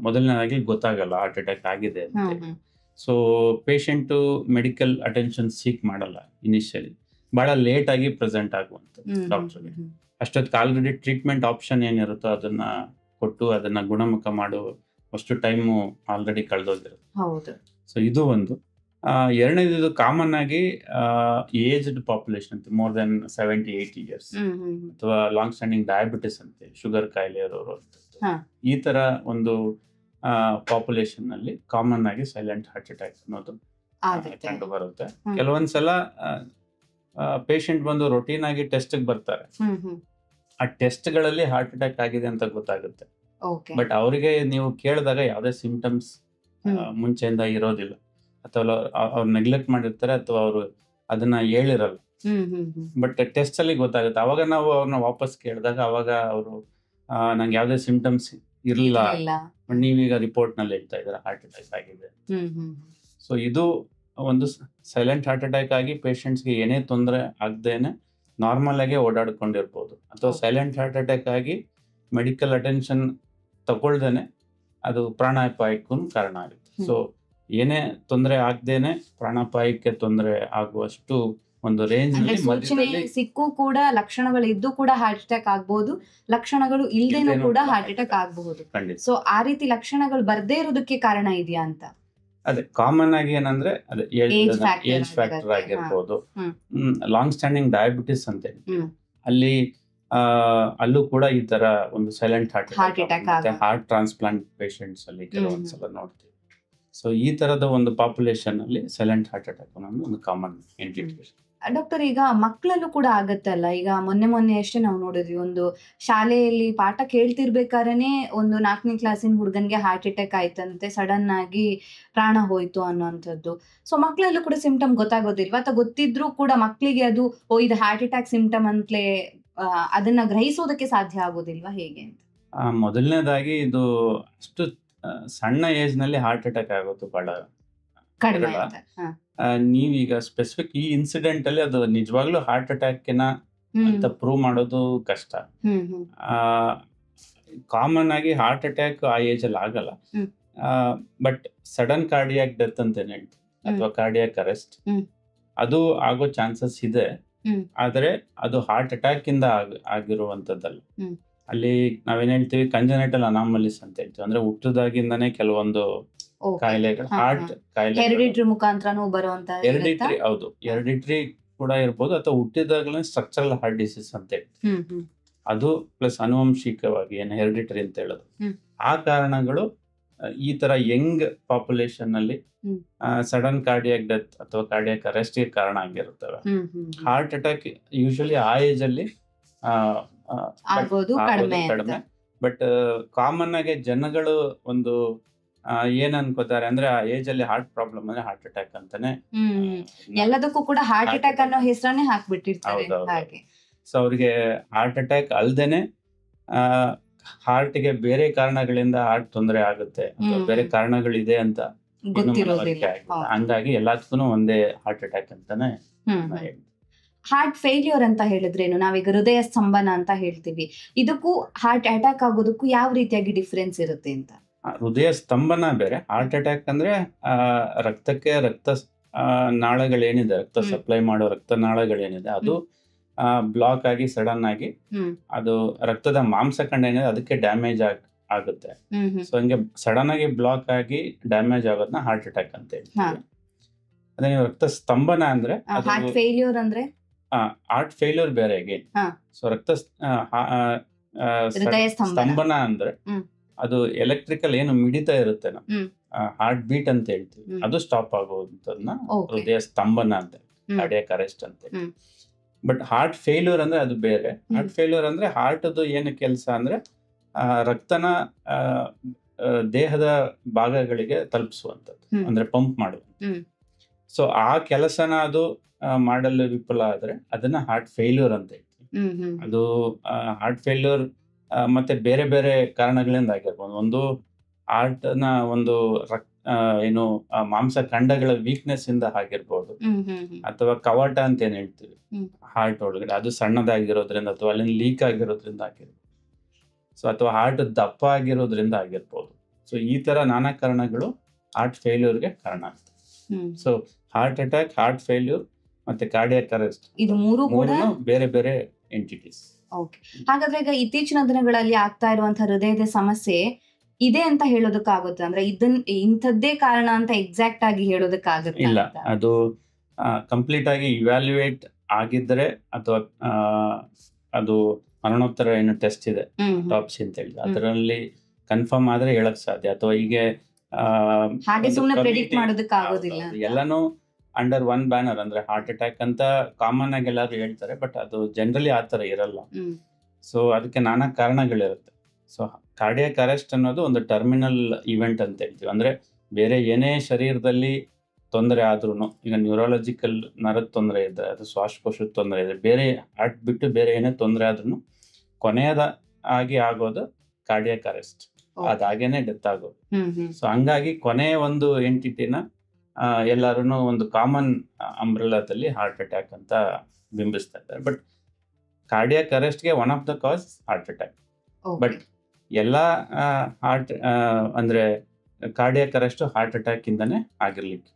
ಮೊದಲನೇದಾಗಿ ಗೊತ್ತಾಗಲ್ಲ ಹಾರ್ಟ್ ಅಟ್ಯಾಕ್ ಆಗಿದೆ ಅಂತ. So patient medical attention seek ಮಾಡಲ್ಲ ಇನಿಷಿಯಲಿ, ಬಹಳ ಲೇಟ್ ಆಗಿ ಪ್ರೆಸೆಂಟ್ ಆಗುವಂಥದ್ದು ಡಾಕ್ಟರ್ಗೆ. ಅಷ್ಟೊತ್ತಿಗೆ ಆಲ್ರೆಡಿ ಟ್ರೀಟ್ಮೆಂಟ್ ಆಪ್ಷನ್ ಏನಿರುತ್ತೋ ಅದನ್ನ ಕೊಟ್ಟು ಅದನ್ನ ಗುಣಮುಖ ಮಾಡುವಷ್ಟು ಟೈಮು ಆಲ್ರೆಡಿ ಕಳೆದೋಗಿರುತ್ತೆ. ಸೊ ಇದು ಒಂದು. ಎರಡನೇದು ಕಾಮನ್ ಆಗಿ ಏಜ್ಡ್ ಪಾಪ್ಯುಲೇಷನ್ ಅಂತ, ಮೋರ್ ದೆನ್ 70-80 years, ಅಥವಾ ಲಾಂಗ್ ಸ್ಟ್ಯಾಂಡಿಂಗ್ ಡಯಾಬಿಟಿಸ್ ಅಂತೆ, ಶುಗರ್ ಕಾಯಿಲೆ ಇರೋರು ಅಂತ, ಈ ತರ ಒಂದು ಪಾಪ್ಯುಲೇಷನ್ ನಲ್ಲಿ ಕಾಮನ್ ಆಗಿ ಸೈಲೆಂಟ್ ಹಾರ್ಟ್ ಅಟ್ಯಾಕ್ ಅನ್ನೋದು ಕಂಡು ಬರುತ್ತೆ. ಕೆಲವೊಂದ್ಸಲ ಪೇಷಂಟ್ ಬಂದು ರೊಟೀನ್ ಆಗಿ ಟೆಸ್ಟ್ ಬರ್ತಾರೆ, ಆ ಟೆಸ್ಟ್ ಗಳಲ್ಲಿ ಹಾರ್ಟ್ ಅಟ್ಯಾಕ್ ಆಗಿದೆ ಅಂತ ಗೊತ್ತಾಗುತ್ತೆ. ಬಟ್ ಅವರಿಗೆ ನೀವು ಕೇಳಿದಾಗ ಯಾವುದೇ ಸಿಂಪ್ಟಮ್ಸ್ ಮುಂಚೆಯಿಂದ ಇರೋದಿಲ್ಲ, ಅಥವಾ ಅವ್ರು ನೆಗ್ಲೆಕ್ಟ್ ಮಾಡಿರ್ತಾರೆ, ಅಥವಾ ಅವರು ಅದನ್ನ ಹೇಳಿರಲ್ಲ. ಬಟ್ ಟೆಸ್ಟ್ ಅಲ್ಲಿ ಗೊತ್ತಾಗುತ್ತೆ. ಅವಾಗ ನಾವು ಅವ್ರನ್ನ ವಾಪಸ್ ಕೇಳಿದಾಗ ಅವಾಗ ಅವರು ನಂಗೆ ಯಾವುದೇ ಸಿಂಪ್ಟಮ್ಸ್ ಇರಲಿಲ್ಲ, ನೀವೀಗ ರಿಪೋರ್ಟ್ ನಲ್ಲಿ ಹೇಳ್ತಾ ಇದ್ದಾರೆ ಹಾರ್ಟ್ ಅಟ್ಯಾಕ್ ಆಗಿದೆ. ಸೊ ಇದು ಒಂದು ಸೈಲೆಂಟ್ ಹಾರ್ಟ್ ಅಟ್ಯಾಕ್ ಆಗಿ ಪೇಷಂಟ್ಸ್ಗೆ ಏನೇ ತೊಂದರೆ ಆಗದೇನೆ ನಾರ್ಮಲ್ ಆಗಿ ಓಡಾಡ್ಕೊಂಡಿರ್ಬೋದು, ಅಥವಾ ಸೈಲೆಂಟ್ ಹಾರ್ಟ್ ಅಟ್ಯಾಕ್ ಆಗಿ ಮೆಡಿಕಲ್ ಅಟೆನ್ಷನ್ ತಗೊಳ್ದೇನೆ ಅದು ಪ್ರಾಣಾಪಾಯಕ್ಕೂ ಕಾರಣ ಆಗುತ್ತೆ. ಸೊ ಏನೇ ತೊಂದರೆ ಆಗದೇನೆ ಪ್ರಾಣಾಪಾಯಕ್ಕೆ ತೊಂದರೆ ಆಗುವಷ್ಟು ಒಂದು ರೇಂಜ್ ಸಿಕ್ಕು ಕೂಡ ಲಕ್ಷಣಗಳು ಇದ್ದು ಕೂಡ ಹಾರ್ಟ್ ಅಟ್ಯಾಕ್ ಆಗ್ಬಹುದು, ಲಕ್ಷಣಗಳು ಇಲ್ದೇನೂ ಕೂಡ ಹಾರ್ಟ್ ಅಟ್ಯಾಕ್ ಆಗಬಹುದು. ಸೊ ಆ ರೀತಿ ಲಕ್ಷಣಗಳು ಬರ್ದೇ ಇರೋದಕ್ಕೆ ಕಾರಣ ಇದೆಯಾ ಅಂತ? ಅದೇ ಕಾಮನ್ ಆಗಿ ಏನಂದ್ರೆ ಅದೇ ಏಜ್ ಫ್ಯಾಕ್ಟರ್ ಆಗಿರ್ಬೋದು, ಲಾಂಗ್ ಸ್ಟ್ಯಾಂಡಿಂಗ್ ಡಯಾಬಿಟಿಸ್ ಅಂತ ಅಲ್ಲಿ ಅಲ್ಲೂ ಕೂಡ ಈ ತರ ಒಂದು silent heart attack, heart transplant patients ಅಲ್ಲಿ ಕೆಲವೊಂದ್ಸಲ ನೋಡ್ತೀವಿ. ಸೊ ಈ ತರದ ಒಂದು ಪಾಪ್ಯುಲೇಷನ್ ಅಲ್ಲಿ ಸೈಲೆಂಟ್ ಹಾರ್ಟ್ ಅಟ್ಯಾಕ್ ಅನ್ನೋದು ಒಂದು ಕಾಮನ್ ಇಂಡಿಕೇಶನ್. ಡಾಕ್ಟರ್, ಈಗ ಮಕ್ಕಳಲ್ಲೂ ಕೂಡ ಆಗತ್ತಲ್ಲ. ಈಗ ಮೊನ್ನೆ ಅಷ್ಟೇ ನಾವು ನೋಡಿದ್ವಿ, ಒಂದು ಶಾಲೆಯಲ್ಲಿ ಪಾಠ ಕೇಳ್ತಿರ್ಬೇಕಾದ್ರೆ ಒಂದು 4ನೇ ಕ್ಲಾಸಿನ ಹುಡುಗನ್ಗೆ ಹಾರ್ಟ್ ಅಟ್ಯಾಕ್ ಆಯ್ತಂತೆ, ಸಡನ್ ಆಗಿ ಪ್ರಾಣ ಹೋಯ್ತು ಅನ್ನೋಂಥದ್ದು. ಸೊ ಮಕ್ಕಳಲ್ಲೂ ಕೂಡ ಸಿಂಪ್ಟಮ್ ಗೊತ್ತಾಗೋದಿಲ್ವಾ, ಅಥವಾ ಗೊತ್ತಿದ್ರು ಕೂಡ ಮಕ್ಕಳಿಗೆ ಅದು ಇದು ಹಾರ್ಟ್ ಅಟ್ಯಾಕ್ ಸಿಂಪ್ಟಮ್ ಅಂತಲೇ ಅದನ್ನ ಗ್ರಹಿಸೋದಕ್ಕೆ ಸಾಧ್ಯ ಆಗೋದಿಲ್ವಾ, ಹೇಗೆ ಅಂತ? ಮೊದಲನೇದಾಗಿ ಇದು ಅಷ್ಟು ಸಣ್ಣ ಏಜ್ ನಲ್ಲಿ ಹಾರ್ಟ್ ಅಟ್ಯಾಕ್ ಆಗೋದು ಬಹಳ ಕಡಿಮೆ. ನೀವೀಗ ಸ್ಪೆಸಿಫಿಕ್ ಈ ಇನ್ಸಿಡೆಂಟ್ ಅಲ್ಲಿ ಅದು ನಿಜವಾಗ್ಲೂ ಹಾರ್ಟ್ ಅಟ್ಯಾಕ್ ಅಂತ ಪ್ರೂವ್ ಮಾಡೋದು ಕಷ್ಟ. ಕಾಮನ್ ಆಗಿ ಹಾರ್ಟ್ ಅಟ್ಯಾಕ್ ಆ ಏಜ್ ಅಲ್ಲಿ ಆಗಲ್ಲ, ಬಟ್ ಸಡನ್ ಕಾರ್ಡಿಯಾಕ್ ಡೆತ್ ಅಂತ ಏನ್ ಹೇಳ್ತೀವಿ, ಅಥವಾ ಕಾರ್ಡಿಯಾಕ್ ಅರೆಸ್ಟ್, ಅದು ಆಗೋ ಚಾನ್ಸಸ್ ಇದೆ. ಆದ್ರೆ ಅದು ಹಾರ್ಟ್ ಅಟ್ಯಾಕ್ ಇಂದ ಆಗಿರುವಂತದ್ದಲ್ಲ. ಅಲ್ಲಿ ನಾವೇನ್ ಹೇಳ್ತೀವಿ ಕಂಜನೈಟಲ್ ಅನಾಮಲೀಸ್ ಅಂತ ಹೇಳ್ತೀವಿ, ಅಂದ್ರೆ ಹುಟ್ಟದಾಗಿಂದಾನೇ ಕೆಲವೊಂದು ಕಾಯಿಲೆಗಳು, ಹಾರ್ಟ್ ಕಾಯಿಲೆ ಹೆರಿಡಿಟರಿ ಮುಖಾಂತರನೂ ಬರುವಂತ. ಹೆರಿಡಿಟರಿ, ಹೌದು, ಹೆರಿಡಿಟರಿ ಕೂಡ ಇರ್ಬೋದು, ಅಥವಾ ಹುಟ್ಟಿದಾಗಲೇ ಸ್ಟ್ರಕ್ಚರಲ್ ಹಾರ್ಟ್ ಡಿಸೀಸ್ ಅಂತ ಹೇಳ್ತೀವಿ, ಅದು ಪ್ಲಸ್ ಆನುವಂಶಿಕವಾಗಿ ಏನು ಹೆರಿಡಿಟರಿ ಅಂತ ಹೇಳೋದು. ಆ ಕಾರಣಗಳು ಈ ತರ ಯಂಗ್ ಪಾಪ್ಯುಲೇಷನ್ ಅಲ್ಲಿ ಸಡನ್ ಕಾರ್ಡಿಯಾಕ್ ಡೆತ್ ಅಥವಾ ಕಾರ್ಡಿಯಾಕ್ ಅರೆಸ್ಟ್ ಗೆ ಕಾರಣ ಆಗಿರುತ್ತವೆ. ಹಾರ್ಟ್ ಅಟ್ಯಾಕ್ ಯೂಶಲಿ ಆ ಏಜ್ ಅಲ್ಲಿ ಕಡಿಮೆ. ಬಟ್ ಕಾಮನ್ ಆಗಿ ಜನಗಳು ಒಂದು ಏನ್ ಅನ್ಕೋತಾರೆ ಅಂದ್ರೆ ಆ ಏಜ್ ಅಲ್ಲಿ ಹಾರ್ಟ್ ಪ್ರಾಬ್ಲಮ್ ಅಂದ್ರೆ ಹಾರ್ಟ್ ಅಟ್ಯಾಕ್ ಅಂತಾನೆ, ಎಲ್ಲದಕ್ಕೂ ಕೂಡ ಹಾರ್ಟ್ ಅಟ್ಯಾಕ್ ಅನ್ನೋ ಹೆಸರನ್ನೇ ಹಾಕ್ಬಿಟ್ಟಿರ್ತಾರೆ. ಸೊ ಅವ್ರಿಗೆ ಹಾರ್ಟ್ ಅಟ್ಯಾಕ್ ಅಲ್ದೇನೆ ಹಾರ್ಟ್ ಗೆ ಬೇರೆ ಕಾರಣಗಳಿಂದ ಹಾರ್ಟ್ ತೊಂದರೆ ಆಗುತ್ತೆ, ಬೇರೆ ಕಾರಣಗಳಿದೆ ಅಂತ ಗೊತ್ತಿರೋದಿಲ್ಲ. ಹಂಗಾಗಿ ಎಲ್ಲದಕ್ಕೂ ಒಂದೇ ಹಾರ್ಟ್ ಅಟ್ಯಾಕ್ ಅಂತಾನೆ. ಹಾರ್ಟ್ ಫೇಲ್ಯೂರ್ ಅಂತ ಹೇಳಿದ್ರೇನು, ನಾವೀಗ ಹೃದಯ ಸ್ತಂಭನ ಅಂತ ಹೇಳ್ತೀವಿ, ಇದಕ್ಕೂ ಹಾರ್ಟ್ ಅಟ್ಯಾಕ್ ಆಗೋದಕ್ಕೂ ಯಾವ ರೀತಿಯಾಗಿ ಡಿಫ್ರೆನ್ಸ್ ಇರುತ್ತೆ ಅಂತ? ಹೃದಯ ಸ್ತಂಭನ ಬೇರೆ. ಹಾರ್ಟ್ ಅಟ್ಯಾಕ್ ಅಂದ್ರೆ ರಕ್ತಕ್ಕೆ ನಾಳಗಳೇನಿದೆ, ರಕ್ತ ಸಪ್ಲೈ ಮಾಡೋ ರಕ್ತನಾಳಗಳೇನಿದೆ ಅದು ಬ್ಲಾಕ್ ಆಗಿ ಸಡನ್ ಆಗಿ ಅದು ರಕ್ತದ ಮಾಂಸಖಂಡ ಏನಿದೆ ಅದಕ್ಕೆ ಡ್ಯಾಮೇಜ್ ಆಗುತ್ತೆ. ಸೊ ಹಂಗೆ ಸಡನ್ ಆಗಿ ಬ್ಲಾಕ್ ಆಗಿ ಡ್ಯಾಮೇಜ್ ಆಗೋದನ್ನ ಹಾರ್ಟ್ ಅಟ್ಯಾಕ್ ಅಂತ ಹೇಳ್ತೀವಿ. ಅದೇ ನೀವು ರಕ್ತ ಸ್ತಂಭನ ಅಂದ್ರೆ ಹಾರ್ಟ್ ಫೇಲ್ಯೂರ್ ಅಂದ್ರೆ ಹಾರ್ಟ್ ಫೇಲ್ಯೂರ್ ಬೇರೆ ಅಗೇನ್. ಸೊ ರಕ್ತ ಸ್ತಂಭನ ಅಂದ್ರೆ ಅದು ಎಲೆಕ್ಟ್ರಿಕಲ್ ಏನು ಮಿಡಿತಾ ಇರುತ್ತೆ ಹಾರ್ಟ್ ಬೀಟ್ ಅಂತ ಹೇಳ್ತೀವಿ, ಅದು ಸ್ಟಾಪ್ ಆಗೋದನ್ನ ಹೃದಯ ಸ್ತಂಭನ ಅಂತ, ಕಾರ್ಡಿಯಾಕ್ ಅರೆಸ್ಟ್ ಅಂತ. ಬಟ್ ಹಾರ್ಟ್ ಫೇಲ್ಯೂರ್ ಅಂದ್ರೆ ಅದು ಬೇರೆ. ಹಾರ್ಟ್ ಫೇಲ್ಯೂರ್ ಅಂದ್ರೆ ಹಾರ್ಟ್ ಏನು ಕೆಲಸ ಅಂದ್ರೆ ರಕ್ತನ ದೇಹದ ಭಾಗಗಳಿಗೆ ತಲುಪಿಸುವಂಥದ್ದು, ಅಂದ್ರೆ ಪಂಪ್ ಮಾಡುವಂಥದ್ದು. ಸೊ ಆ ಕೆಲಸನ ಅದು ಮಾಡಲು ವಿಫಲ ಆದ್ರೆ ಅದನ್ನ ಹಾರ್ಟ್ ಫೇಲ್ಯೂರ್ ಅಂತ ಹೇಳ್ತೀವಿ. ಅದು ಹಾರ್ಟ್ ಫೇಲ್ಯೂರ್ ಮತ್ತೆ ಬೇರೆ ಬೇರೆ ಕಾರಣಗಳಿಂದ ಆಗಿರ್ಬೋದು. ಒಂದು ಹಾರ್ಟ್ ನ ಒಂದು ಏನು ಮಾಂಸಖಂಡಗಳ ವೀಕ್ನೆಸ್ ಇಂದ ಆಗಿರ್ಬೋದು, ಅಥವಾ ಕವಾಟ ಅಂತ ಏನ್ ಹೇಳ್ತೀವಿ ಹಾರ್ಟ್ ಒಳಗಡೆ, ಅದು ಸಣ್ಣದಾಗಿರೋದ್ರಿಂದ ಅಥವಾ ಅಲ್ಲಿ ಲೀಕ್ ಆಗಿರೋದ್ರಿಂದ ಆಗಿರ್ಬೋದು. ಸೊ ಅಥವಾ ಹಾರ್ಟ್ ದಪ್ಪ ಆಗಿರೋದ್ರಿಂದ ಆಗಿರ್ಬೋದು. ಸೊ ಈ ತರ ನಾನಾ ಕಾರಣಗಳು ಹಾರ್ಟ್ ಫೇಲ್ಯೂರ್ಗೆ ಕಾರಣ ಆಗ್ತದೆ. So heart attack, heart failure ಮತ್ತೆ ಕಾರ್ಡಿಯಾಕ್ ಅರೆಸ್ಟ್, ಇದು ಮೂರು ಬೇರೆ ಬೇರೆ ಎಂಟಿಟೀಸ್. ಓಕೆ, ಹಾಗಾದ್ರೆ ಈಗ ಇತ್ತೀಚಿನ ದಿನಗಳಲ್ಲಿ ಆಗ್ತಾ ಇರುವಂತಹ ಹೃದಯದ ಸಮಸ್ಯೆ ಇದೆ ಅಂತ ಹೇಳೋದಕ್ಕಾಗುತ್ತೆ? ಅಂದ್ರೆ ಇಂಥದ್ದೇ ಕಾರಣ ಅಂತ ಎಕ್ಸಾಕ್ಟ್ ಆಗಿ ಹೇಳೋದಕ್ಕಾಗುತ್ತೆ? ಇಲ್ಲ, ಅದು ಕಂಪ್ಲೀಟ್ ಆಗಿ ಇವ್ಯಾಲ್ಯೂಯೇಟ್ ಆಗಿದ್ರೆ ಅಥವಾ ಅದು ಮರಣೋತ್ತರ ಏನು ಟೆಸ್ಟ್ ಇದೆ ಟಾಪ್ಸಿ ಅಂತ ಹೇಳಿದ್ರೆ ಅದರಲ್ಲಿ ಕನ್ಫರ್ಮ್ ಆದ್ರೆ ಹೇಳಕ್ ಸಾಧ್ಯ. ಅಥವಾ ಈಗ ಹಾಗೆ ಸುಮ್ಮನೆ ಪ್ರೆಡಿಕ್ಟ್ ಮಾಡೋದಕ್ಕಾಗೋದಿಲ್ಲ. ಎಲ್ಲಾನು ಅಂಡರ್ ಒನ್ ಬ್ಯಾನರ್ ಅಂದ್ರೆ ಹಾರ್ಟ್ ಅಟ್ಯಾಕ್ ಅಂತ ಕಾಮನ್ ಆಗಿ ಎಲ್ಲರೂ ಹೇಳ್ತಾರೆ, ಬಟ್ ಅದು ಜನರಲಿ ಆ ತರ ಇರಲ್ಲ. ಸೊ ಅದಕ್ಕೆ ನಾನಾ ಕಾರಣಗಳಿರುತ್ತೆ. ಸೊ ಕಾರ್ಡಿಯಾಕ್ ಅರೆಸ್ಟ್ ಅನ್ನೋದು ಒಂದು ಟರ್ಮಿನಲ್ ಇವೆಂಟ್ ಅಂತ ಹೇಳ್ತೀವಿ. ಅಂದ್ರೆ ಬೇರೆ ಏನೇ ಶರೀರದಲ್ಲಿ ತೊಂದರೆ ಆದ್ರೂ, ಈಗ ನ್ಯೂರಾಲಜಿಕಲ್ ನರದ ತೊಂದರೆ ಇದ್ರೆ, ಅದು ಶ್ವಾಸಕೋಶದ ತೊಂದರೆ ಇದ್ರೆ, ಬೇರೆ ಹಾರ್ಟ್ ಬಿಟ್ಟು ಬೇರೆ ಏನೇ ತೊಂದರೆ ಆದ್ರೂ ಕೊನೆಯದ ಆಗಿ ಆಗೋದು ಕಾರ್ಡಿಯಾಕ್ ಅರೆಸ್ಟ್. ಅದಾಗೇನೆ ಡೆತ್ ಆಗೋದು. ಸೊ ಹಂಗಾಗಿ ಕೊನೆಯ ಒಂದು ಎಂಟಿಟಿನ ಎಲ್ಲರೂ ಒಂದು ಕಾಮನ್ ಅಂಬ್ರೆಲಾದಲ್ಲಿ ಹಾರ್ಟ್ ಅಟ್ಯಾಕ್ ಅಂತ ಬಿಂಬಿಸ್ತಾ ಇದ್ದಾರೆ. ಬಟ್ ಕಾರ್ಡಿಯಾಕ್ ಅರೆಸ್ಟ್ಗೆ one of the cause heart attack. But ಎಲ್ಲ ಹಾರ್ಟ್ ಅಂದ್ರೆ ಕಾರ್ಡಿಯಾಕ್ ಅರೆಸ್ಟ್ ಹಾರ್ಟ್ ಅಟ್ಯಾಕ್ ಇಂದಾನೆ ಆಗಿರ್ಲಿಕ್ಕೆ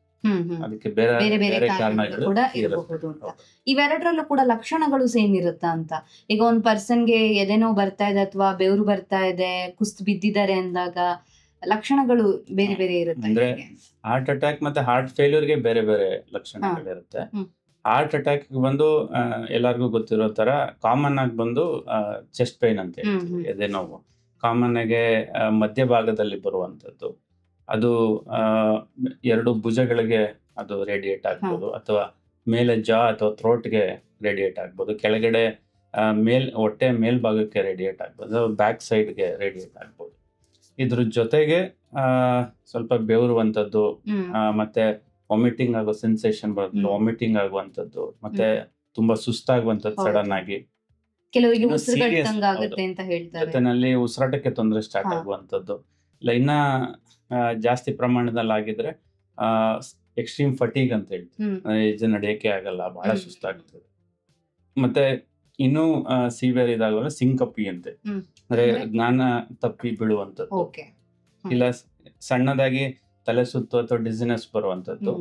ಅದಕ್ಕೆ ಬೇರೆ ಬೇರೆ ಕಾರಣಗಳು ಕೂಡ ಇರಬಹುದು ಅಂತ. ಇವೆರಡರಲ್ಲೂ ಕೂಡ ಲಕ್ಷಣಗಳು ಸೇಮ್ ಇರುತ್ತಾ ಅಂತ? ಈಗ ಒಂದ್ ಪರ್ಸನ್ಗೆ ಎದೆನೋವು ಬರ್ತಾ ಇದೆ ಅಥವಾ ಬೆವರು ಬರ್ತಾ ಇದೆ, ಕುಸ್ತು ಬಿದ್ದಿದ್ದಾರೆ ಅಂದಾಗ ಲಕ್ಷಣಗಳು ಬೇರೆ ಬೇರೆ ಇರುತ್ತೆ. ಅಂದ್ರೆ ಹಾರ್ಟ್ ಅಟ್ಯಾಕ್ ಮತ್ತೆ ಹಾರ್ಟ್ ಫೇಲ್ಯೂರ್ಗೆ ಬೇರೆ ಬೇರೆ ಲಕ್ಷಣಗಳಿರುತ್ತೆ. ಹಾರ್ಟ್ ಅಟ್ಯಾಕ್ ಬಂದು ಎಲ್ಲರಿಗೂ ಗೊತ್ತಿರೋ ತರ ಕಾಮನ್ ಆಗಿ ಬಂದು ಚೆಸ್ಟ್ ಪೈನ್ ಅಂತ ಹೇಳ್ತೀವಿ, ಎದೆ ನೋವು. ಕಾಮನ್ ಆಗಿ ಮಧ್ಯಭಾಗದಲ್ಲಿ ಬರುವಂತದ್ದು. ಅದು ಎರಡು ಭುಜಗಳಿಗೆ ಅದು ರೇಡಿಯೇಟ್ ಆಗ್ಬೋದು, ಅಥವಾ ಮೇಲೆ ಜಾ ಅಥವಾ ಥ್ರೋಟ್ಗೆ ರೇಡಿಯೇಟ್ ಆಗ್ಬೋದು, ಕೆಳಗಡೆ ಹೊಟ್ಟೆ ಮೇಲ್ಭಾಗಕ್ಕೆ ರೇಡಿಯೇಟ್ ಆಗ್ಬೋದು, ಬ್ಯಾಕ್ ಸೈಡ್ಗೆ ರೇಡಿಯೇಟ್ ಆಗ್ಬೋದು. ಇದ್ರ ಜೊತೆಗೆ ಸ್ವಲ್ಪ ಬೆವರುವಂಥದ್ದು, ಮತ್ತೆ ವಾಮಿಟಿಂಗ್ ಆಗೋ ಸೆನ್ಸೇಷನ್ ಬರುತ್ತೆ, ವಾಮಿಟಿಂಗ್ ಆಗುವಂಥದ್ದು, ಮತ್ತೆ ತುಂಬಾ ಸುಸ್ತಾಗುವಂಥದ್ದು ಸಡನ್ ಆಗಿ. ಕೆಲವರಿಗೆ ಜೊತೆನಲ್ಲಿ ಉಸಿರಾಟಕ್ಕೆ ತೊಂದರೆ ಸ್ಟಾರ್ಟ್ ಆಗುವಂಥದ್ದು. ಇಲ್ಲ ಇನ್ನ ಜಾಸ್ತಿ ಪ್ರಮಾಣದಲ್ಲಿ ಆಗಿದ್ರೆ ಎಕ್ಸ್ಟ್ರೀಮ್ ಫಟೀಗ್ ಅಂತ ಹೇಳ್ತೀವಿ, ಹೆಜ್ಜೆ ನಡೆಯಕ್ಕೆ ಆಗಲ್ಲ, ಬಹಳ ಸುಸ್ತಾಗ್ತದೆ. ಮತ್ತೆ ಇನ್ನೂ ಸಿವಿಯರ್ ಇದಾಗಲ್ಲ ಸಿಂಕಪಿ ಅಂತೆ, ಅಂದ್ರೆ ಜ್ಞಾನ ತಪ್ಪಿ ಬೀಳುವಂಥದ್ದು, ಇಲ್ಲ ಸಣ್ಣದಾಗಿ ತಲೆ ಸುತ್ತು ಅಥವಾ ಡಿಸಿನೆಸ್ ಬರುವಂಥದ್ದು,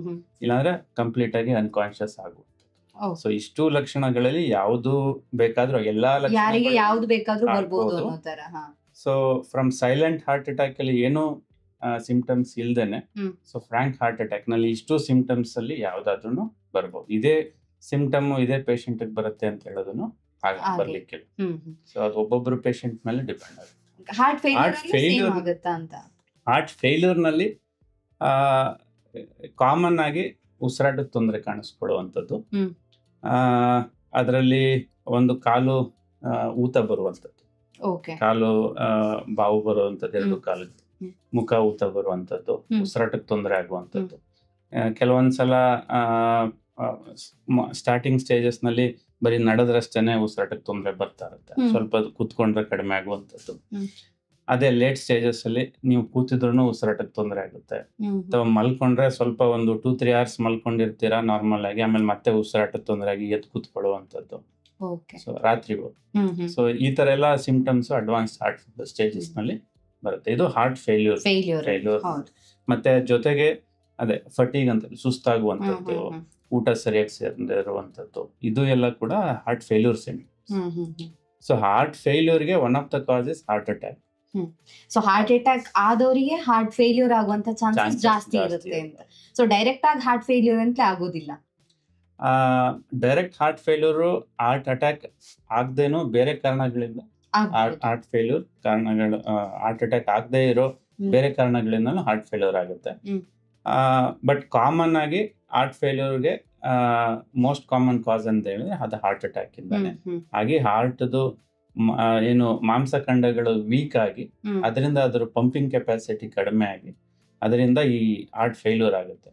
ಇಲ್ಲಾಂದ್ರೆ ಕಂಪ್ಲೀಟ್ ಆಗಿ ಅನ್ಕಾನ್ಶಿಯಸ್ ಆಗುವಂಥದ್ದು. ಸೊ ಇಷ್ಟು ಲಕ್ಷಣಗಳಲ್ಲಿ ಯಾವ್ದು ಬೇಕಾದ್ರೂ ಎಲ್ಲಾ ಲಕ್ಷಣ. So from silent heart attack ಅಲ್ಲಿ ಏನು ಸಿಂಪ್ಟಮ್ಸ್ ಇಲ್ದೇನೆ, ಸೊ ಫ್ರಾಂಕ್ ಹಾರ್ಟ್ ಅಟ್ಯಾಕ್ ನಲ್ಲಿ ಇಷ್ಟು ಸಿಂಪ್ಟಮ್ಸ್ ಅಲ್ಲಿ ಯಾವ್ದಾದ್ರು ಬರ್ಬೋದು. ಇದೇ ಸಿಂಪ್ಟಮ್ ಇದೇ ಪೇಷಂಟ್ ಬರುತ್ತೆ ಅಂತ ಹೇಳೋದನ್ನು ಬರ್ಲಿಕ್ಕೆ. ಸೊ ಅದು ಒಬ್ಬೊಬ್ರು ಪೇಷಂಟ್ ಮೇಲೆ ಡಿಪೆಂಡ್ ಆಗುತ್ತೆ. ಹಾರ್ಟ್ ಫೇಲ್ಯೂರ್ ನಲ್ಲಿ ಕಾಮನ್ ಆಗಿ ಉಸಿರಾಟದ ತೊಂದರೆ ಕಾಣಿಸ್ಕೊಳ್ಳುವಂಥದ್ದು. ಅದರಲ್ಲಿ ಒಂದು ಕಾಲು ಊತ ಬರುವಂಥದ್ದು, ಕಾಲು ಬಾವು ಬರುವಂಥದ್ದು, ಎರಡು ಕಾಲು ಮುಖ ಊತ ಬರುವಂಥದ್ದು, ಉಸಿರಾಟಕ್ಕೆ ತೊಂದರೆ ಆಗುವಂಥದ್ದು. ಕೆಲವೊಂದ್ಸಲ ಸ್ಟಾರ್ಟಿಂಗ್ ಸ್ಟೇಜಸ್ ನಲ್ಲಿ ಬರೀ ನಡೆದ್ರಷ್ಟೇನೆ ಉಸಿರಾಟಕ್ಕೆ ತೊಂದರೆ ಬರ್ತಾ ಇರುತ್ತೆ, ಸ್ವಲ್ಪ ಕುತ್ಕೊಂಡ್ರೆ ಕಡಿಮೆ ಆಗುವಂಥದ್ದು. ಅದೇ ಲೇಟ್ ಸ್ಟೇಜಸ್ ಅಲ್ಲಿ ನೀವು ಕೂತಿದ್ರು ಉಸಿರಾಟಕ್ಕೆ ತೊಂದರೆ ಆಗುತ್ತೆ. ಅಥವಾ ಮಲ್ಕೊಂಡ್ರೆ ಸ್ವಲ್ಪ ಒಂದು 2-3 ಅವರ್ಸ್ ಮಲ್ಕೊಂಡಿರ್ತೀರಾ ನಾರ್ಮಲ್ ಆಗಿ, ಆಮೇಲೆ ಮತ್ತೆ ಉಸಿರಾಟಕ್ಕೆ ತೊಂದರೆ ಆಗಿ ಎದ್ದು ಕೂತ್ಕೊಳ್ಳುವಂಥದ್ದು. ಸೊ ರಾತ್ರಿಗೂ. ಸೊ ಈ ತರ ಎಲ್ಲ ಸಿಂಪ್ಟಮ್ಸ್ ಅಡ್ವಾನ್ಸ್ ಹಾರ್ಟ್ ಸ್ಟೇಜಸ್ ನಲ್ಲಿ ಬರುತ್ತೆ. ಇದು ಹಾರ್ಟ್ ಫೇಲ್ಯೂರ್. ಮತ್ತೆ ಜೊತೆಗೆ ಅದೇ ಫಟೀಗ್ ಅಂತ ಸುಸ್ತಾಗುವಂಥದ್ದು, ಊಟ ಸರಿಯಾಗಿ ಸೇರದೇ ಇರುವಂಥದ್ದು, ಇದು ಎಲ್ಲ ಕೂಡ heart failure symptoms. So heart ಫೇಲ್ಯೂರ್ಗೆ one of the cause is heart attack. So heart attack ಆದವರಿಗೆ ಹಾರ್ಟ್ ಫೇಲ್ಯೂರ್ ಆಗುವಂತ ಚಾನ್ಸಸ್ ಜಾಸ್ತಿ ಇರುತ್ತೆ ಅಂತ. ಸೊ ಡೈರೆಕ್ಟ್ ಆಗಿ ಹಾರ್ಟ್ ಫೇಲ್ಯೂರ್ ಅಂತ ಆಗೋದಿಲ್ಲ. Direct heart failure, heart attack ಆಗದೇನು ಬೇರೆ ಕಾರಣಗಳಿಂದ ಹಾರ್ಟ್ ಫೇಲ್ಯೂರ್ ಕಾರಣಗಳು, ಹಾರ್ಟ್ ಅಟ್ಯಾಕ್ ಆಗದೆ ಇರೋ ಬೇರೆ ಕಾರಣಗಳಿಂದ ಹಾರ್ಟ್ ಫೇಲ್ಯೂರ್ ಆಗುತ್ತೆ. ಬಟ್ ಕಾಮನ್ ಆಗಿ ಹಾರ್ಟ್ ಫೇಲ್ಯೂರ್ಗೆ ಮೋಸ್ಟ್ ಕಾಮನ್ ಕಾಸ್ ಅಂತ ಹೇಳಿದ್ರೆ ಅದು ಹಾರ್ಟ್ ಅಟ್ಯಾಕ್ ಇಂದಾನೆ. ಹಾಗೆ ಹಾರ್ಟ್ದು ಏನು ಮಾಂಸಖಂಡಗಳು ವೀಕ್ ಆಗಿ ಅದರಿಂದ ಅದರ ಪಂಪಿಂಗ್ ಕೆಪಾಸಿಟಿ ಕಡಿಮೆ ಆಗಿ ಅದರಿಂದ ಈ ಹಾರ್ಟ್ ಫೇಲ್ಯೂರ್ ಆಗುತ್ತೆ.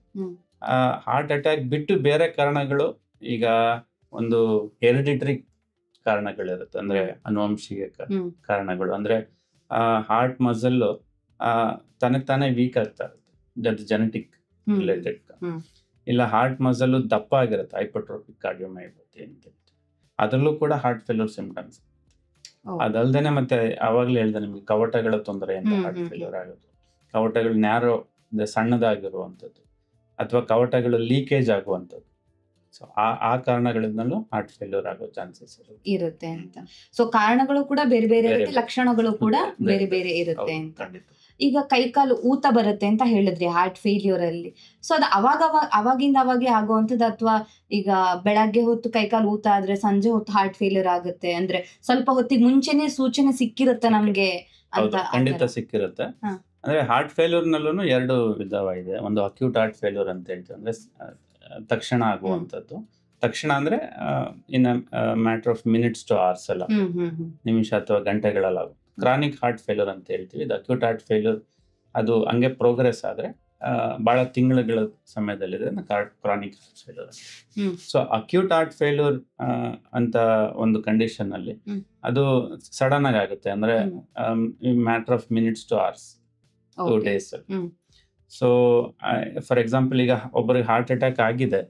ಹಾರ್ಟ್ ಅಟ್ಯಾಕ್ ಬಿಟ್ಟು ಬೇರೆ ಕಾರಣಗಳು, ಈಗ ಒಂದು ಹೆರಿಡಿಟರಿ ಕಾರಣಗಳಿರುತ್ತೆ, ಅಂದ್ರೆ ಅನುವಂಶಿಕ ಕಾರಣಗಳು. ಅಂದ್ರೆ ಹಾರ್ಟ್ ಮಸಲ್ ತನಗ್ ತಾನೇ ವೀಕ್ ಆಗ್ತಾ ಇರುತ್ತೆ, ಜೆನೆಟಿಕ್ ರಿಲೇಟೆಡ್. ಇಲ್ಲ ಹಾರ್ಟ್ ಮಸಲ್ ದಪ್ಪ ಆಗಿರುತ್ತೆ, ಹೈಪರ್ಟ್ರೋಫಿಕ್ ಕಾರ್ಡಿಯೋಮಯೋಪತಿ ಅಂತ. ಅದರಲ್ಲೂ ಕೂಡ ಹಾರ್ಟ್ ಫೇಲ್ಯೂರ್ ಸಿಂಪ್ಟಮ್ಸ್. ಅದಲ್ದೇನೆ ಮತ್ತೆ ಅವಾಗ್ಲೇ ಹೇಳ್ದೆ ನಿಮ್ಗೆ ಕವಟಗಳ ತೊಂದರೆಯಿಂದ ಹಾರ್ಟ್ ಫೇಲ್ಯೂರ್ ಆಗೋದು, ಕವಟಗಳು ನ್ಯಾರೋ ಅಂದ್ರೆ ಸಣ್ಣದಾಗಿರುವಂಥದ್ದು, ಅಥವಾ ಕವಟಗಳು ಲೀಕೇಜ್ ಆಗುವಂಥದ್ದು. ಸೊ ಆ ಕಾರಣಗಳಿಂದಲೂ ಹಾರ್ಟ್ ಫೇಲ್ಯೂರ್ ಆಗೋ ಚಾನ್ಸಸ್ ಇರುತ್ತೆ ಅಂತ. ಸೊ ಕಾರಣಗಳು ಕೂಡ ಬೇರೆ ಬೇರೆ ಇರುತ್ತೆ, ಲಕ್ಷಣಗಳು ಕೂಡ ಬೇರೆ ಬೇರೆ ಇರುತ್ತೆ ಅಂತ. ಈಗ ಕೈಕಾಲು ಊತ ಬರುತ್ತೆ ಅಂತ ಹೇಳಿದ್ರಿ ಹಾರ್ಟ್ ಫೇಲ್ಯೂರ್ ಅಲ್ಲಿ. ಸೊ ಅದು ಅವಾಗಿಂದ ಅವಾಗೆ ಆಗುವಂಥದ್ದು, ಅಥವಾ ಈಗ ಬೆಳಗ್ಗೆ ಹೊತ್ತು ಕೈಕಾಲು ಊತ ಆದ್ರೆ ಸಂಜೆ ಹೊತ್ತು ಹಾರ್ಟ್ ಫೇಲ್ಯೂರ್ ಆಗುತ್ತೆ ಅಂದ್ರೆ ಸ್ವಲ್ಪ ಹೊತ್ತಿಗೆ ಮುಂಚೆನೆ ಸೂಚನೆ ಸಿಕ್ಕಿರುತ್ತೆ ನಮ್ಗೆ ಅಂತ? ಖಂಡಿತ ಸಿಕ್ಕಿರುತ್ತೆ. ಅಂದ್ರೆ ಹಾರ್ಟ್ ಫೇಲ್ಯೂರ್ ನಲ್ಲೂ 2 ವಿಧವಾಗಿದೆ. ಒಂದು ಅಕ್ಯೂಟ್ ಹಾರ್ಟ್ ಫೇಲ್ಯೂರ್ ಅಂತ ಹೇಳ್ತೀವಿ, ಅಂದ್ರೆ ತಕ್ಷಣ ಆಗುವಂಥದ್ದು. ತಕ್ಷಣ ಅಂದ್ರೆ in matter of minutes to hours ಅಲ್ಲ, ನಿಮಿಷ ಅಥವಾ ಗಂಟೆಗಳಲ್ಲಿ ಆಗುತ್ತೆ. ಕ್ರಾನಿಕ್ ಹಾರ್ಟ್ ಫೇಲ್ಯೂರ್ ಅಂತ ಹೇಳ್ತೀವಿ. ಇದು ಅಕ್ಯೂಟ್ ಹಾರ್ಟ್ ಫೇಲ್ಯೂರ್, ಅದು ಹಂಗೆ ಪ್ರೋಗ್ರೆಸ್ ಆದ್ರೆ ಬಹಳ ತಿಂಗಳುಗಳ ಸಮಯದಲ್ಲಿದೆ chronic heart failure. So acute heart failure ಅಂತ ಒಂದು ಕಂಡೀಷನ್ ಅಲ್ಲಿ ಅದು ಸಡನ್ ಆಗಿ ಆಗುತ್ತೆ, ಅಂದ್ರೆ matter of minutes to hours, 2 days. So for example, ಈಗ ಒಬ್ಬರಿಗೆ ಹಾರ್ಟ್ ಅಟ್ಯಾಕ್ ಆಗಿದೆ,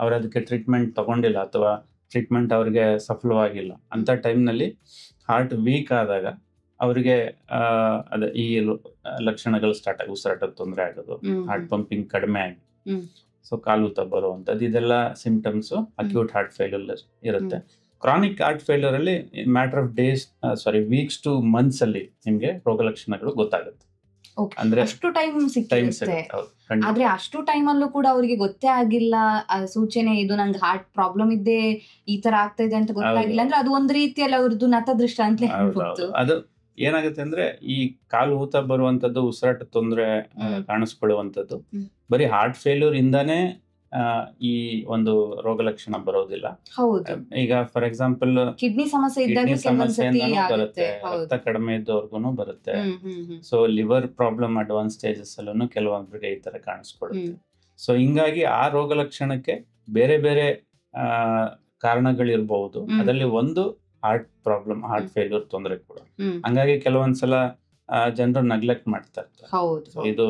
ಅವ್ರು ಅದಕ್ಕೆ ಟ್ರೀಟ್ಮೆಂಟ್ ತಗೊಂಡಿಲ್ಲ ಅಥವಾ ಟ್ರೀಟ್ಮೆಂಟ್ ಅವ್ರಿಗೆ ಸಫಲವಾಗಿಲ್ಲ ಅಂತ ಟೈಮ್ನಲ್ಲಿ ಹಾರ್ಟ್ ವೀಕ್ ಆದಾಗ ಅವರಿಗೆ ಅದೇ ಈ ಲಕ್ಷಣಗಳು ಸ್ಟಾರ್ಟ್ ಆಗಿ ಉಸಿರಾಟದ ತೊಂದರೆ ಆಗೋದು, ಹಾರ್ಟ್ ಪಂಪಿಂಗ್ ಕಡಿಮೆ ಆಗಿ, ಸೊ ಕಾಲೂತ ಬರುವಂಥದ್ದು, ಇದೆಲ್ಲ ಸಿಂಪ್ಟಮ್ಸ್ ಅಕ್ಯೂಟ್ ಹಾರ್ಟ್ ಫೇಲ್ಯೂರ್ ಇರುತ್ತೆ. ಕ್ರಾನಿಕ್ ಹಾರ್ಟ್ ಫೇಲ್ಯೂರ್ ಅಲ್ಲಿ matter of weeks two months ಅಲ್ಲಿ ನಿಮ್ಗೆ ರೋಗ ಲಕ್ಷಣಗಳು ಗೊತ್ತಾಗುತ್ತೆ. ಅಂದ್ರೆ ಅಷ್ಟು ಟೈಮ್ ಸಿಕ್ಕಿರುತ್ತೆ, ಆದ್ರೆ ಅಷ್ಟು ಟೈಮ್ ಅಲ್ಲೂ ಕೂಡ ಅವ್ರಿಗೆ ಗೊತ್ತೇ ಆಗಿಲ್ಲ ಸೂಚನೆ, ಇದು ನಂಗೆ ಹಾರ್ಟ್ ಪ್ರಾಬ್ಲಮ್ ಇದ್ದೇ ಈ ತರ ಆಗ್ತಾ ಇದೆ ಅಂತ ಗೊತ್ತಾಗಿಲ್ಲ ಅಂದ್ರೆ ಅದು ಒಂದ್ ರೀತಿಯಲ್ಲಿ ಅವ್ರದ್ದು ನತದೃಷ್ಟ ಅಂತಲೇ ಹೇಳ್ಬೋದು. ಅದು ಏನಾಗುತ್ತೆ ಅಂದ್ರೆ ಈ ಕಾಲು ಊತ ಬರುವಂತದ್ದು, ಉಸಿರಾಟ ತೊಂದರೆ ಕಾಣಿಸ್ಕೊಳ್ಳುವಂಥದ್ದು ಬರೀ ಹಾರ್ಟ್ ಫೇಲ್ಯೂರ್ ಇಂದಾನೇ ಈ ಒಂದು ರೋಗ ಲಕ್ಷಣ ಬರೋದಿಲ್ಲ. ಈಗ ಫಾರ್ ಎಕ್ಸಾಂಪಲ್ ಕಿಡ್ನಿ ಸಮಸ್ಯೆ ಬರುತ್ತೆ, ರಕ್ತ ಕಡಿಮೆ ಇದ್ದವ್ರಿಗೂ ಬರುತ್ತೆ. So liver problem advance stages ಅಲ್ಲೂ ಕೆಲವೊಬ್ಬರಿಗೆ ಈ ತರ ಕಾಣಿಸ್ಕೊಳ್ಳುತ್ತೆ. ಸೊ ಹಿಂಗಾಗಿ ಆ ರೋಗ ಲಕ್ಷಣಕ್ಕೆ ಬೇರೆ ಬೇರೆ ಕಾರಣಗಳಿರ್ಬಹುದು. ಅದರಲ್ಲಿ ಒಂದು ಹಾರ್ಟ್ ಪ್ರಾಬ್ಲಮ್, ಹಾರ್ಟ್ ಫೇಲ್ಯೂರ್ ತೊಂದರೆ ಕೂಡ. ಹಂಗಾಗಿ ಕೆಲವೊಂದ್ಸಲ ಜನರು ನೆಗ್ಲೆಕ್ಟ್ ಮಾಡ್ತಾ ಇರ್ತಾರೆ. ಇದು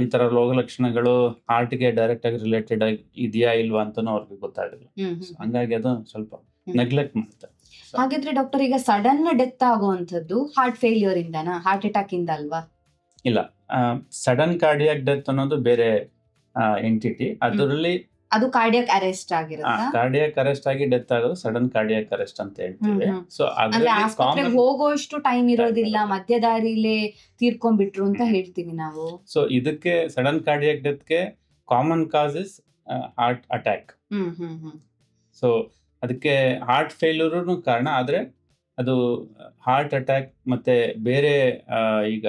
ಈ ತರ ರೋಗ ಲಕ್ಷಣಗಳು ಹಾರ್ಟ್ಗೆ ಡೈರೆಕ್ಟ್ ಆಗಿ ರಿಲೇಟೆಡ್ ಆಗಿ ಇದೆಯಾ ಇಲ್ವಾ ಅಂತಾನು ಅವ್ರಿಗೆ ಗೊತ್ತಾಗಲ್ಲ. ಹಂಗಾಗಿ ಅದು ಸ್ವಲ್ಪ ನೆಗ್ಲೆಕ್ಟ್ ಮಾಡ್ತಾರೆ. ಹಾಗಿದ್ರೆ ಡಾಕ್ಟರ್, ಈಗ ಸಡನ್ ಡೆತ್ ಆಗುವಂತದ್ದು ಹಾರ್ಟ್ ಫೇಲ್ಯೂರ್ ಇಂದನಾ, ಹಾರ್ಟ್ ಅಟ್ಯಾಕ್ ಇಂದ ಅಲ್ವಾ? ಇಲ್ಲ, ಸಡನ್ ಕಾರ್ಡಿಯಾಕ್ ಡೆತ್ ಅನ್ನೋದು ಬೇರೆ ಎಂಟಿಟಿ. ಅದರಲ್ಲಿ ಅದು ಕಾರ್ಡಿಯಾಕ್ ಅರೆಸ್ಟ್ ಆಗಿರುತ್ತೆ. ಕಾರ್ಡಿಯಾಕ್ ಅರೆಸ್ಟ್ ಆಗಿ ಡೆತ್ ಆಗೋದು ಸಡನ್ ಕಾರ್ಡಿಯಾಕ್ ಅರೆಸ್ಟ್ ಅಂತ ಹೇಳ್ತೀವಿ. ಸೊ ಆಸ್ಪತ್ರೆಗೆ ಹೋಗೋಷ್ಟು ಟೈಮ್ ಇರೋದಿಲ್ಲ, ಮಧ್ಯದಾರಿಲೇ ತೀರ್ಕೊಂಡ್ಬಿಟ್ರು ಅಂತ ಹೇಳ್ತೀವಿ ನಾವು. ಸೊ ಇದಕ್ಕೆ ಸಡನ್ ಕಾರ್ಡಿಯಾಕ್ ಡೆತ್ಗೆ common cause is heart attack. So ಅದಕ್ಕೆ ಹಾರ್ಟ್ ಫೇಲ್ಯೂರ್ ಕಾರಣ, ಆದ್ರೆ ಅದು ಹಾರ್ಟ್ ಅಟ್ಯಾಕ್ ಮತ್ತೆ ಬೇರೆ ಈಗ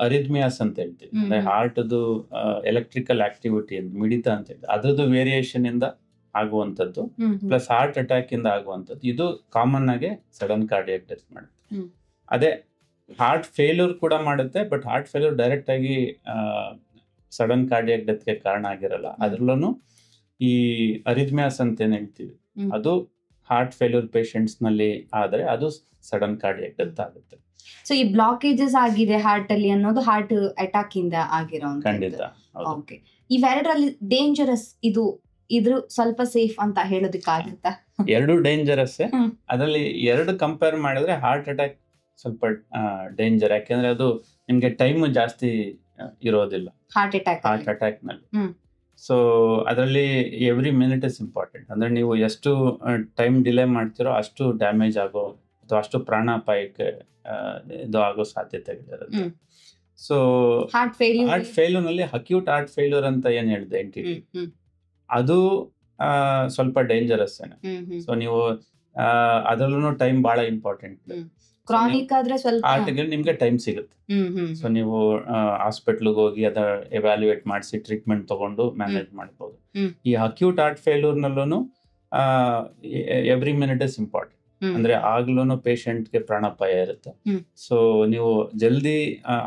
ಅರಿಥ್ಮಿಯಾಸ್ ಅಂತ ಹೇಳ್ತೀವಿ, ಅಂದ್ರೆ ಹಾರ್ಟ್ದು ಎಲೆಕ್ಟ್ರಿಕಲ್ ಆಕ್ಟಿವಿಟಿ ಮಿಡಿತ ಅಂತ ಹೇಳಿ ಅದ್ರದ್ದು ವೇರಿಯೇಷನ್ ಇಂದ ಆಗುವಂಥದ್ದು ಪ್ಲಸ್ ಹಾರ್ಟ್ ಅಟ್ಯಾಕ್ ಇಂದ ಆಗುವಂಥದ್ದು, ಇದು ಕಾಮನ್ ಆಗಿ ಸಡನ್ ಕಾರ್ಡಿಯಾಕ್ ಡೆತ್ ಮಾಡುತ್ತೆ. ಅದೇ ಹಾರ್ಟ್ ಫೇಲ್ಯೂರ್ ಕೂಡ ಮಾಡುತ್ತೆ, ಬಟ್ ಹಾರ್ಟ್ ಫೇಲ್ಯೂರ್ ಡೈರೆಕ್ಟ್ ಆಗಿ ಸಡನ್ ಕಾರ್ಡಿಯಾಕ್ ಡೆತ್ಗೆ ಕಾರಣ ಆಗಿರಲ್ಲ. ಅದ್ರಲ್ಲೂ ಈ ಅರಿಥ್ಮಿಯಾಸ್ ಅಂತ ಏನ್ ಹೇಳ್ತೀವಿ, ಅದು ಹಾರ್ಟ್ ಫೇಲ್ಯೂರ್ ಪೇಷಂಟ್ಸ್ ನಲ್ಲಿ ಆದ್ರೆ ಅದು ಸಡನ್ ಕಾರ್ಡಿಯಾಕ್ ಡೆತ್ ಆಗುತ್ತೆ. ಸೊ ಈ ಬ್ಲಾಕೇಜಸ್ ಆಗಿದೆ ಹಾರ್ಟ್ ಅಲ್ಲಿ ಅನ್ನೋದು ಹಾರ್ಟ್ ಅಟ್ಯಾಕ್ ಇಂದ ಖಂಡಿತ ಆಗಿರೋ ಹೌದು. ಓಕೆ. ಇವೆರಡರಲ್ಲಿ ಡೇಂಜರಸ್ ಇದ್ರ ಸ್ವಲ್ಪ ಸೇಫ್ ಅಂತ ಹೇಳೋದಕ್ಕಾಗುತ್ತಾ? ಎರಡು ಡೇಂಜರಸ್. ಹ್ಮ್. ಅದರಲ್ಲಿ ಎರಡು ಕಂಪೇರ್ ಮಾಡಿದ್ರೆ ಹಾರ್ಟ್ ಅಟ್ಯಾಕ್ ಸ್ವಲ್ಪ ಡೇಂಜರ್, ಯಾಕೆಂದ್ರೆ ಅದು ನಿಮ್ಗೆ ಟೈಮ್ ಜಾಸ್ತಿ ಇರೋದಿಲ್ಲ ಹಾರ್ಟ್ ಅಟ್ಯಾಕ್ ಹಾರ್ಟ್ ಅಟ್ಯಾಕ್ ನಲ್ಲಿ. ಹ್ಮ್. ಸೊ ಅದರಲ್ಲಿ ಎವ್ರಿ ಮಿನಿಟ್ ಇಸ್ ಇಂಪಾರ್ಟೆಂಟ್. ಅಂದ್ರೆ ನೀವು ಎಷ್ಟು ಟೈಮ್ ಡಿಲೇ ಮಾಡ್ತಿರೋ ಅಷ್ಟು ಡ್ಯಾಮೇಜ್ ಆಗೋ ಅಥವಾ ಅಷ್ಟು ಪ್ರಾಣಾಪಾಯಕ್ಕೆ ಇದು ಆಗೋ ಸಾಧ್ಯತೆಗಳಿರುತ್ತೆ. Hmm. So heart failure heart failure ನಲ್ಲಿ ಅಕ್ಯೂಟ್ ಹಾರ್ಟ್ ಫೇಲ್ಯೂರ್ ಅಂತ ಏನ್ ಹೇಳಿದೆ ಎಂಟಿಟಿ, ಅದು ಸ್ವಲ್ಪ ಡೇಂಜರಸ್. ಸೊ ನೀವು ಅದರಲ್ಲೂ ಟೈಮ್ ಬಹಳ ಇಂಪಾರ್ಟೆಂಟ್. ಕ್ರಾನಿಕ್ ಆದ್ರೆ ಸ್ವಲ್ಪ ಹಾರ್ಟ್ಗೆ ನಿಮ್ಗೆ ಟೈಮ್ ಸಿಗುತ್ತೆ. ಸೊ ನೀವು ಹಾಸ್ಪಿಟ್ಲ್ಗೆ ಹೋಗಿ ಅದ ಎವ್ಯಾಲ್ಯೂಯೇಟ್ ಮಾಡಿಸಿ ಟ್ರೀಟ್ಮೆಂಟ್ ತಗೊಂಡು ಮ್ಯಾನೇಜ್ ಮಾಡ್ಬೋದು. ಈ ಅಕ್ಯೂಟ್ ಹಾರ್ಟ್ ಫೇಲ್ಯೂರ್ ನಲ್ಲೂ ಎವ್ರಿ ಮಿನಿಟ್ ಇಸ್ ಇಂಪಾರ್ಟೆಂಟ್. ಅಂದ್ರೆ ಆಗ್ಲೂ ಪೇಷಂಟ್ಗೆ ಪ್ರಾಣಾಪಾಯ ಇರುತ್ತೆ. ಸೊ ನೀವು ಜಲ್ದಿ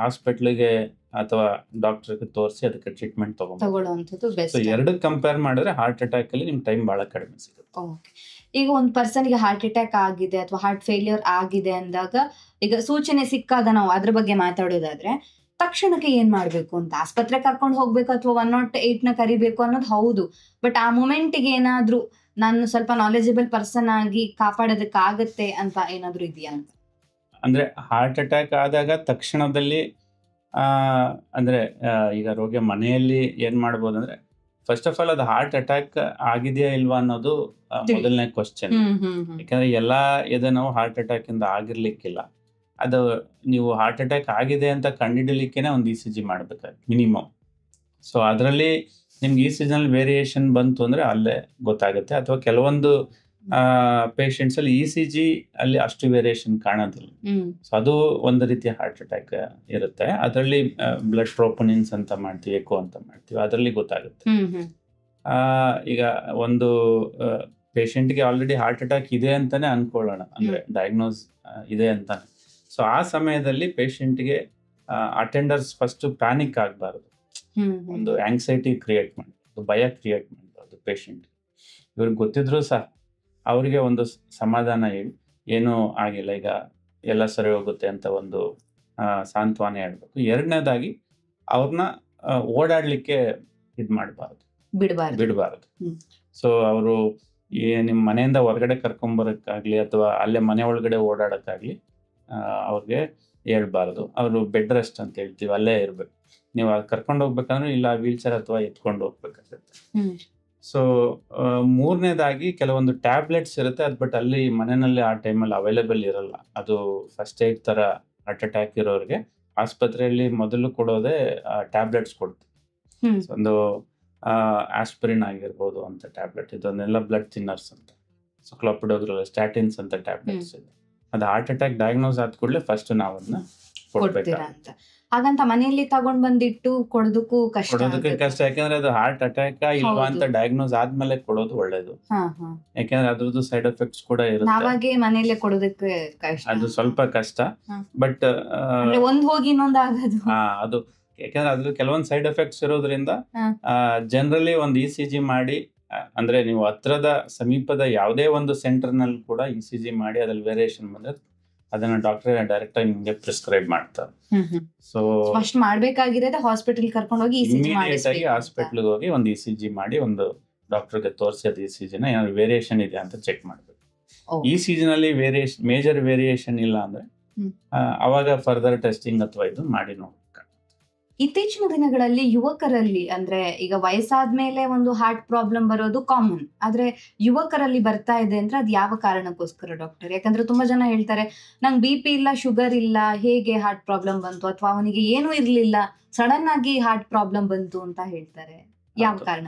ಹಾಸ್ಪಿಟ್ಲಿಗೆ ಅಥವಾ ಡಾಕ್ಟರ್ಗೆ ತೋರಿಸಿ ಅದಕ್ಕೆ ಟ್ರೀಟ್ಮೆಂಟ್ ತಗೊಳ್ಳುವಂಥದ್ದು ಸೊ ಬೆಸ್ಟ್. ಎರಡು ಕಂಪೇರ್ ಮಾಡಿದ್ರೆ ಹಾರ್ಟ್ ಅಟ್ಯಾಕ್ ಅಲ್ಲಿ ನಿಮ್ ಟೈಮ್ ಬಹಳ ಕಡಿಮೆ ಸಿಗುತ್ತೆ. ಓಕೆ. ಈಗ ಒಂದು ಪರ್ಸನ್ಗೆ ಹಾರ್ಟ್ ಅಟ್ಯಾಕ್ ಆಗಿದೆ ಅಥವಾ ಹಾರ್ಟ್ ಫೇಲ್ಯೂರ್ ಆಗಿದೆ ಅಂದಾಗ ಈಗ ಸೂಚನೆ ಸಿಕ್ಕಾಗ ನಾವು ಅದ್ರ ಬಗ್ಗೆ ಮಾತಾಡೋದಾದ್ರೆ ತಕ್ಷಣಕ್ಕೆ ಏನ್ ಮಾಡ್ಬೇಕು ಅಂತ, ಆಸ್ಪತ್ರೆ ಕರ್ಕೊಂಡು ಹೋಗ್ಬೇಕು ಅಥವಾ 108ನ ಕರಿಬೇಕು ಅನ್ನೋದು ಹೌದು. ಬಟ್ ಆ ಮೂಮೆಂಟಿಗೆ ಏನಾದ್ರೂ ನಾನು ಸ್ವಲ್ಪ ನಾಲೆಜಬಲ್ ಪರ್ಸನ್ ಆಗಿ ಕಾಪಾಡೋದಕ್ಕಾಗತ್ತೆ ಅಂತ ಏನಾದ್ರೂ ಇದೆಯಾ ಅಂತ? ಅಂದ್ರೆ ಹಾರ್ಟ್ ಅಟ್ಯಾಕ್ ಆದಾಗ ತಕ್ಷಣದಲ್ಲಿ ಅಂದ್ರೆ ಈಗ ರೋಗಿ ಮನೆಯಲ್ಲಿ ಏನ್ ಮಾಡ್ಬೋದು ಅಂದ್ರೆ, ಫಸ್ಟ್ ಆಫ್ ಆಲ್ ಅದು ಹಾರ್ಟ್ ಅಟ್ಯಾಕ್ ಆಗಿದೆಯಾ ಇಲ್ವಾ ಅನ್ನೋದು ಮೊದಲನೇ ಕ್ವಶನ್. ಯಾಕಂದ್ರೆ ಎಲ್ಲಾ ನಾವು ಹಾರ್ಟ್ ಅಟ್ಯಾಕ್ ಇಂದ ಆಗಿರ್ಲಿಕ್ಕಿಲ್ಲ. ಅದು ನೀವು ಹಾರ್ಟ್ ಅಟ್ಯಾಕ್ ಆಗಿದೆ ಅಂತ ಕಂಡುಹಿಡಿಲಿಕ್ಕೇನೆ ಒಂದು ECG ಮಾಡ್ಬೇಕಾಗುತ್ತೆ ಮಿನಿಮಮ್. ಸೊ ಅದರಲ್ಲಿ ನಿಮ್ಗೆ ECG ನಲ್ಲಿ ವೇರಿಯೇಷನ್ ಬಂತು ಅಂದ್ರೆ ಅಲ್ಲೇ ಗೊತ್ತಾಗುತ್ತೆ. ಅಥವಾ ಕೆಲವೊಂದು ಪೇಷಂಟ್ಸ್ ಅಲ್ಲಿ ECG ಅಲ್ಲಿ ಅಷ್ಟು ವೇರಿಯೇಷನ್ ಕಾಣೋದಿಲ್ಲ. ಸೊ ಅದು ಒಂದು ರೀತಿಯ ಹಾರ್ಟ್ ಅಟ್ಯಾಕ್ ಇರುತ್ತೆ. ಅದರಲ್ಲಿ ಬ್ಲಡ್ ಟ್ರೋಪೋನಿನ್ಸ್ ಅಂತ ಮಾಡ್ತೀವಿ, ಎಕೋ ಅಂತ ಮಾಡ್ತೀವಿ, ಅದರಲ್ಲಿ ಗೊತ್ತಾಗುತ್ತೆ. ಈಗ ಒಂದು ಪೇಷಂಟ್ಗೆ ಆಲ್ರೆಡಿ ಹಾರ್ಟ್ ಅಟ್ಯಾಕ್ ಇದೆ ಅಂತಾನೆ ಅನ್ಕೊಳ್ಳೋಣ, ಅಂದ್ರೆ ಡಯಾಗ್ನೋಸ್ ಇದೆ ಅಂತಾನೆ. ಸೊ ಆ ಸಮಯದಲ್ಲಿ ಪೇಷಂಟ್ಗೆ ಅಟೆಂಡರ್ಸ್ ಫಸ್ಟ್ ಪ್ಯಾನಿಕ್ ಆಗಬಾರ್ದು, ಒಂದು ಆಂಗ್ಸೈಟಿ ಕ್ರಿಯೇಟ್ ಮಾಡಬಾರ್ದು, ಭಯ ಕ್ರಿಯೇಟ್ ಮಾಡಬಾರ್ದು ಪೇಷಂಟ್. ಇವ್ರಿಗೆ ಗೊತ್ತಿದ್ರು ಸಹ ಅವ್ರಿಗೆ ಒಂದು ಸಮಾಧಾನ ಹೇಳಿ ಏನೂ ಆಗಿಲ್ಲ, ಈಗ ಎಲ್ಲ ಸರಿ ಹೋಗುತ್ತೆ ಅಂತ ಒಂದು ಸಾಂತ್ವನ ಹೇಳ್ಬೇಕು. ಎರಡನೇದಾಗಿ ಅವ್ರನ್ನ ಓಡಾಡ್ಲಿಕ್ಕೆ ಇದ್ ಮಾಡಬಾರ್ದು, ಬಿಡಬಾರ್ದು. ಸೊ ಅವರು ನಿಮ್ಮ ಮನೆಯಿಂದ ಹೊರಗಡೆ ಕರ್ಕೊಂಬರಕ್ಕಾಗ್ಲಿ ಅಥವಾ ಅಲ್ಲೇ ಮನೆ ಒಳಗಡೆ ಓಡಾಡಕ್ಕಾಗ್ಲಿ ಅವ್ರಿಗೆ ಹೇಳ್ಬಾರ್ದು. ಅವರು ಬೆಡ್ ರೆಸ್ಟ್ ಅಂತ ಹೇಳ್ತೀವಿ, ಅಲ್ಲೇ ಇರ್ಬೇಕು. ನೀವು ಕರ್ಕೊಂಡು ಹೋಗ್ಬೇಕಂದ್ರೆ ಇಲ್ಲ ವೀಲ್ ಚೇರ್ ಅಥವಾ ಎತ್ಕೊಂಡು ಹೋಗ್ಬೇಕಾಗುತ್ತೆ. ಸೊ ಮೂರನೇದಾಗಿ ಕೆಲವೊಂದು ಟ್ಯಾಬ್ಲೆಟ್ಸ್ ಇರುತ್ತೆ, ಅದು ಬಟ್ ಅಲ್ಲಿ ಮನೆಯಲ್ಲಿ ಆ ಟೈಮಲ್ಲಿ ಅವೈಲೇಬಲ್ ಇರಲ್ಲ. ಅದು ಫಸ್ಟ್ ಏಡ್ ತರ ಹಾರ್ಟ್ ಅಟ್ಯಾಕ್ ಇರೋರಿಗೆ ಆಸ್ಪತ್ರೆಯಲ್ಲಿ ಮೊದಲು ಕೊಡೋದೇ ಟ್ಯಾಬ್ಲೆಟ್ಸ್ ಕೊಡ್ತೀವಿ. ಒಂದು ಆಸ್ಪಿರಿನ್ ಆಗಿರ್ಬೋದು ಅಂತ ಟ್ಯಾಬ್ಲೆಟ್, ಇದನ್ನೆಲ್ಲ ಬ್ಲಡ್ ಥಿನ್ನರ್ಸ್ ಅಂತ, ಸೊ ಕ್ಲೋಪಿಡೋಗ್ರಲ್, ಸ್ಟ್ಯಾಟಿನ್ಸ್ ಅಂತ ಟ್ಯಾಬ್ಲೆಟ್ಸ್ ಇದೆ. ಅದು ಹಾರ್ಟ್ ಅಟ್ಯಾಕ್ ಡಯಾಗ್ನೋಸ್ ಆದ ಕೂಡಲೇ ಫಸ್ಟ್ ನಾವು ಅದನ್ನ ಕೊಡ್ಬೇಕಾಗುತ್ತೆ. ಹಾಗಂತ ಮನೆಯಲ್ಲಿ ತಗೊಂಡ್ ಬಂದಿಟ್ಟು ಕೊಡೋದಕ್ಕೂ ಕಷ್ಟ, ಯಾಕಂದ್ರೆ ಅದು ಹಾರ್ಟ್ ಅಟ್ಯಾಕ್ ಇಲ್ವಾ ಅಂತ ಡಯಾಗ್ನೋಸ್ ಆದ್ಮೇಲೆ ಕೊಡೋದು ಒಳ್ಳೇದು. ಯಾಕಂದ್ರೆ ಅದ್ರದ್ದು ಸೈಡ್ ಎಫೆಕ್ಟ್ಸ್ ಕೂಡ ಇರುತ್ತೆ, ಮನೆಯಲ್ಲೇ ಕೊಡೋದಕ್ಕೆ ಅದು ಸ್ವಲ್ಪ ಕಷ್ಟ. ಬಟ್ ಒಂದ್ ಹೋಗಿ ಇನ್ನೊಂದ್ ಆಗೋದು ಅದು, ಯಾಕಂದ್ರೆ ಅದ್ರ ಕೆಲವೊಂದು ಸೈಡ್ ಎಫೆಕ್ಟ್ಸ್ ಇರೋದ್ರಿಂದ ಜನರಲಿ ಒಂದು ECG ಮಾಡಿ, ಅಂದ್ರೆ ನೀವು ಹತ್ರದ ಸಮೀಪದ ಯಾವುದೇ ಒಂದು ಸೆಂಟರ್ ನಲ್ಲಿ ಕೂಡ ECG ಮಾಡಿ ಅದ್ರಲ್ಲಿ ವೇರಿಯೇಷನ್ ಬಂದ್ರೆ ಅದನ್ನ ಡಾಕ್ಟರ್ ಡೈರೆಕ್ಟ್ ಆಗಿ ನಿಮ್ಗೆ ಪ್ರಿಸ್ಕ್ರೈಬ್ ಮಾಡ್ತಾರೆ. ಸೊ ಫಸ್ಟ್ ಮಾಡ್ಬೇಕಾಗಿರೋದು ಹಾಸ್ಪಿಟಲ್ ಕರ್ಕೊಂಡು ಹೋಗಿ ಇಮಿಡಿಯೇಟ್ ಆಗಿ ಹಾಸ್ಪಿಟಲ್ ಹೋಗಿ ಒಂದು ECG ಮಾಡಿ ಒಂದು ಡಾಕ್ಟರ್ಗೆ ತೋರಿಸಿ ಅದು ECG ನ ಏನಾದ್ರು ವೇರಿಯೇಷನ್ ಇದೆ ಅಂತ ಚೆಕ್ ಮಾಡ್ಬೇಕು. ECG ನಲ್ಲಿ ಮೇಜರ್ ವೇರಿಯೇಷನ್ ಇಲ್ಲ ಅಂದ್ರೆ ಅವಾಗ ಫರ್ದರ್ ಟೆಸ್ಟಿಂಗ್ ಅಥವಾ ಇದು ಮಾಡಿ ನೋಡ್ಬೇಕು. ಇತ್ತೀಚಿನ ದಿನಗಳಲ್ಲಿ ಯುವಕರಲ್ಲಿ, ಅಂದ್ರೆ ಈಗ ವಯಸ್ಸಾದ್ಮೇಲೆ ಒಂದು ಹಾರ್ಟ್ ಪ್ರಾಬ್ಲಮ್ ಬರೋದು ಕಾಮನ್, ಆದ್ರೆ ಯುವಕರಲ್ಲಿ ಬರ್ತಾ ಇದೆ ಅಂದ್ರೆ ಅದು ಯಾವ ಕಾರಣಕ್ಕೋಸ್ಕರ ಡಾಕ್ಟರ್? ಯಾಕಂದ್ರೆ ತುಂಬಾ ಜನ ಹೇಳ್ತಾರೆ ನಂಗೆ BP ಇಲ್ಲ, ಶುಗರ್ ಇಲ್ಲ, ಹೇಗೆ ಹಾರ್ಟ್ ಪ್ರಾಬ್ಲಮ್ ಬಂತು, ಅಥವಾ ಅವನಿಗೆ ಏನೂ ಇರ್ಲಿಲ್ಲ ಸಡನ್ ಆಗಿ ಹಾರ್ಟ್ ಪ್ರಾಬ್ಲಮ್ ಬಂತು ಅಂತ ಹೇಳ್ತಾರೆ. ಯಾವ ಕಾರಣ?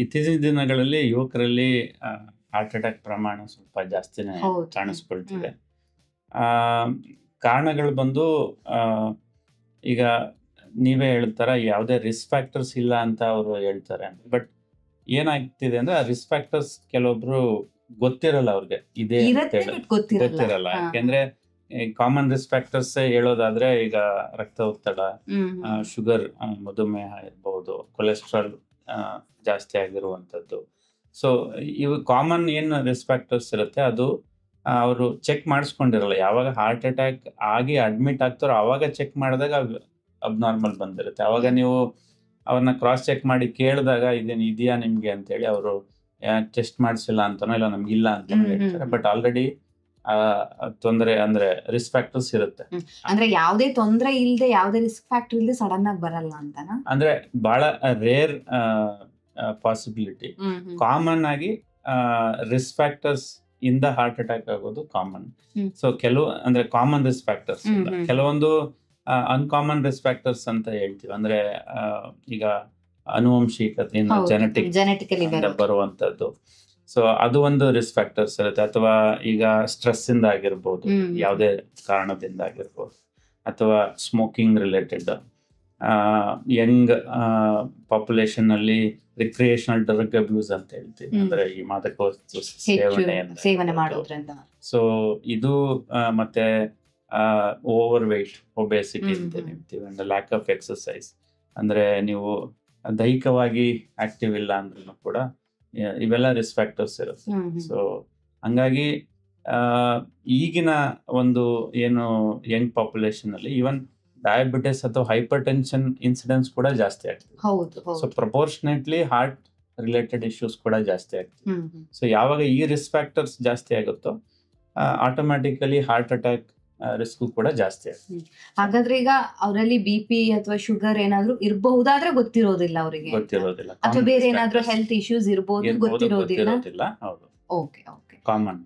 ಇತ್ತೀಚಿನ ದಿನಗಳಲ್ಲಿ ಯುವಕರಲ್ಲಿ ಹಾರ್ಟ್ ಅಟ್ಯಾಕ್ ಪ್ರಮಾಣ ಸ್ವಲ್ಪ ಜಾಸ್ತಿನೇ ಕಾಣಿಸ್ಕೊಳ್ತಿದೆ. ಕಾರಣಗಳು ಬಂದು ಈಗ ನೀವೇ ಹೇಳ್ತಾರ ಯಾವುದೇ ರಿಸ್ಕ್ ಫ್ಯಾಕ್ಟರ್ಸ್ ಇಲ್ಲ ಅಂತ ಅವರು ಹೇಳ್ತಾರೆ. ಬಟ್ ಏನಾಗ್ತಿದೆ ಅಂದ್ರೆ ಆ ರಿಸ್ಕ್ ಫ್ಯಾಕ್ಟರ್ಸ್ ಕೆಲವೊಬ್ರು ಗೊತ್ತಿರಲ್ಲ, ಅವ್ರಿಗೆ ಇದೆ ಗೊತ್ತಿರಲ್ಲ. ಯಾಕೆಂದ್ರೆ ಕಾಮನ್ ರಿಸ್ಕ್ ಫ್ಯಾಕ್ಟರ್ಸ್ ಹೇಳೋದಾದ್ರೆ ಈಗ ರಕ್ತದೊತ್ತಡ, ಶುಗರ್, ಮಧುಮೇಹ ಇರ್ಬಹುದು, ಕೊಲೆಸ್ಟ್ರಾಲ್ ಜಾಸ್ತಿ ಆಗಿರುವಂತದ್ದು. ಸೊ ಇವು ಕಾಮನ್ ಏನು ರಿಸ್ಕ್ ಫ್ಯಾಕ್ಟರ್ಸ್ ಇರುತ್ತೆ ಅದು ಅವರು ಚೆಕ್ ಮಾಡಿಸ್ಕೊಂಡಿರಲ್ಲ. ಯಾವಾಗ ಹಾರ್ಟ್ ಅಟ್ಯಾಕ್ ಆಗಿ ಅಡ್ಮಿಟ್ ಆಗ್ತಾರೋ ಅವಾಗ ಚೆಕ್ ಮಾಡಿದಾಗ ಅಬ್ನಾರ್ಮಲ್ ಬಂದಿರುತ್ತೆ. ಅವಾಗ ನೀವು ಅವ್ರನ್ನ ಕ್ರಾಸ್ ಚೆಕ್ ಮಾಡಿ ಕೇಳಿದಾಗ ಇದೇನು ಇದೆಯಾ ನಿಮ್ಗೆ ಅಂತೇಳಿ ಅವರು ಟೆಸ್ಟ್ ಮಾಡಿಸಿಲ್ಲ ಅಂತಾನೋ ಇಲ್ಲ ನಮ್ಗಿಲ್ಲ ಅಂತಾನೋ ಹೇಳ್ತಾರೆ. ಬಟ್ ಆಲ್ರೆಡಿ ತೊಂದರೆ ಅಂದ್ರೆ ರಿಸ್ಕ್ ಫ್ಯಾಕ್ಟರ್ಸ್ ಇರುತ್ತೆ. ಅಂದ್ರೆ ಯಾವುದೇ ತೊಂದರೆ ಇಲ್ಲದೆ ಯಾವುದೇ ರಿಸ್ಕ್ ಫ್ಯಾಕ್ಟರ್ ಇಲ್ಲದೆ ಸಡನ್ ಆಗಿ ಬರಲ್ಲ ಅಂತನಾ? ಅಂದ್ರೆ ಬಹಳ ರೇರ್ ಪಾಸಿಬಿಲಿಟಿ. ಕಾಮನ್ ಆಗಿ ರಿಸ್ಕ್ ಫ್ಯಾಕ್ಟರ್ಸ್ ಇಂದ ಹಾರ್ಟ್ ಅಟ್ಯಾಕ್ ಆಗೋದು ಕಾಮನ್. ಸೊ ಕೆಲವು ಅಂದ್ರೆ ಕಾಮನ್ ರಿಸ್ಕ್ ಫ್ಯಾಕ್ಟರ್ಸ್, ಕೆಲವೊಂದು ಅನ್ಕಾಮನ್ ರಿಸ್ಕ್ ಫ್ಯಾಕ್ಟರ್ಸ್ ಅಂತ ಹೇಳ್ತೀವಿ. ಅಂದ್ರೆ ಈಗ ಅನುವಂಶಿಕತೆಯಿಂದ ಜೆನೆಟಿಕಲಿ ಬರುವಂತದ್ದು. ಸೊ ಅದು ಒಂದು ರಿಸ್ಕ್ ಫ್ಯಾಕ್ಟರ್ಸ್ ಇರುತ್ತೆ. ಅಥವಾ ಈಗ ಸ್ಟ್ರೆಸ್ ಇಂದ ಆಗಿರ್ಬೋದು, ಯಾವುದೇ ಕಾರಣದಿಂದ ಆಗಿರ್ಬೋದು, ಅಥವಾ ಸ್ಮೋಕಿಂಗ್ ರಿಲೇಟೆಡ್, ಯಂಗ್ ಪಾಪ್ಯುಲೇಷನ್ ಅಲ್ಲಿ ರಿಕ್ರಿಯೇಷನಲ್ ಡ್ರಗ್ ಅಬ್ಯೂಸ್ ಅಂತ ಹೇಳ್ತೀವಿ, ಅಂದ್ರೆ ಈ ಮಾದಕ ವಸ್ತು ಸೇವನೆ ಮಾಡೋದ್ರಿಂದ. ಸೊ ಇದು ಮತ್ತೆ ಓವರ್ ವೇಟ್, ಒಬೇಸಿಟಿ ಅಂತ ಹೇಳ್ತೀವಿ, ಅಂದ್ರೆ ಲ್ಯಾಕ್ ಆಫ್ ಎಕ್ಸರ್ಸೈಸ್, ಅಂದ್ರೆ ನೀವು ದೈಹಿಕವಾಗಿ ಆಕ್ಟಿವ್ ಇಲ್ಲ ಅಂದ್ರೂ ಕೂಡ ಇವೆಲ್ಲ ರಿಸ್ಕ್ ಫ್ಯಾಕ್ಟರ್ಸ್ ಇರುತ್ತೆ. ಸೊ ಹಂಗಾಗಿ ಈಗಿನ ಒಂದು ಏನು ಯಂಗ್ ಪಾಪ್ಯುಲೇಷನ್ ಅಲ್ಲಿ ಈವನ್ ಡಯಾಬಿಟಿಸ್ ಅಥವಾ ಹೈಪರ್ ಟೆನ್ಷನ್ ಇನ್ಸಿಡೆನ್ಸ್ ಕೂಡ ಜಾಸ್ತಿ ಆಗ್ತದೆ. So proportionately heart related issues ಕೂಡ ಜಾಸ್ತಿ ಆಗ್ತದೆ. ಸೊ ಯಾವಾಗ ಈ ರಿಸ್ಕ್ ಫ್ಯಾಕ್ಟರ್ಸ್ ಜಾಸ್ತಿ ಆಗುತ್ತೋ ಆಟೋಮ್ಯಾಟಿಕಲಿ ಹಾರ್ಟ್ ಅಟ್ಯಾಕ್ ರಿಸ್ಕ್ ಕೂಡ ಜಾಸ್ತಿ ಆಗ್ತದೆ. ಹಾಗಾದ್ರೆ ಈಗ ಅವರಲ್ಲಿ BP ಅಥವಾ ಶುಗರ್ ಏನಾದ್ರೂ ಇರಬಹುದಾದ್ರೆ ಗೊತ್ತಿರೋದಿಲ್ಲ ಅವರಿಗೆ, ಗೊತ್ತಿರೋದಿಲ್ಲ, ಅಥವಾ ಬೇರೆ ಏನಾದ್ರೂ ಹೆಲ್ತ್ ಇಶ್ಯೂಸ್ ಇರಬಹುದು, ಗೊತ್ತಿರೋದಿಲ್ಲ. ಹೌದು, ಓಕೆ ಓಕೆ, ಕಾಮನ್.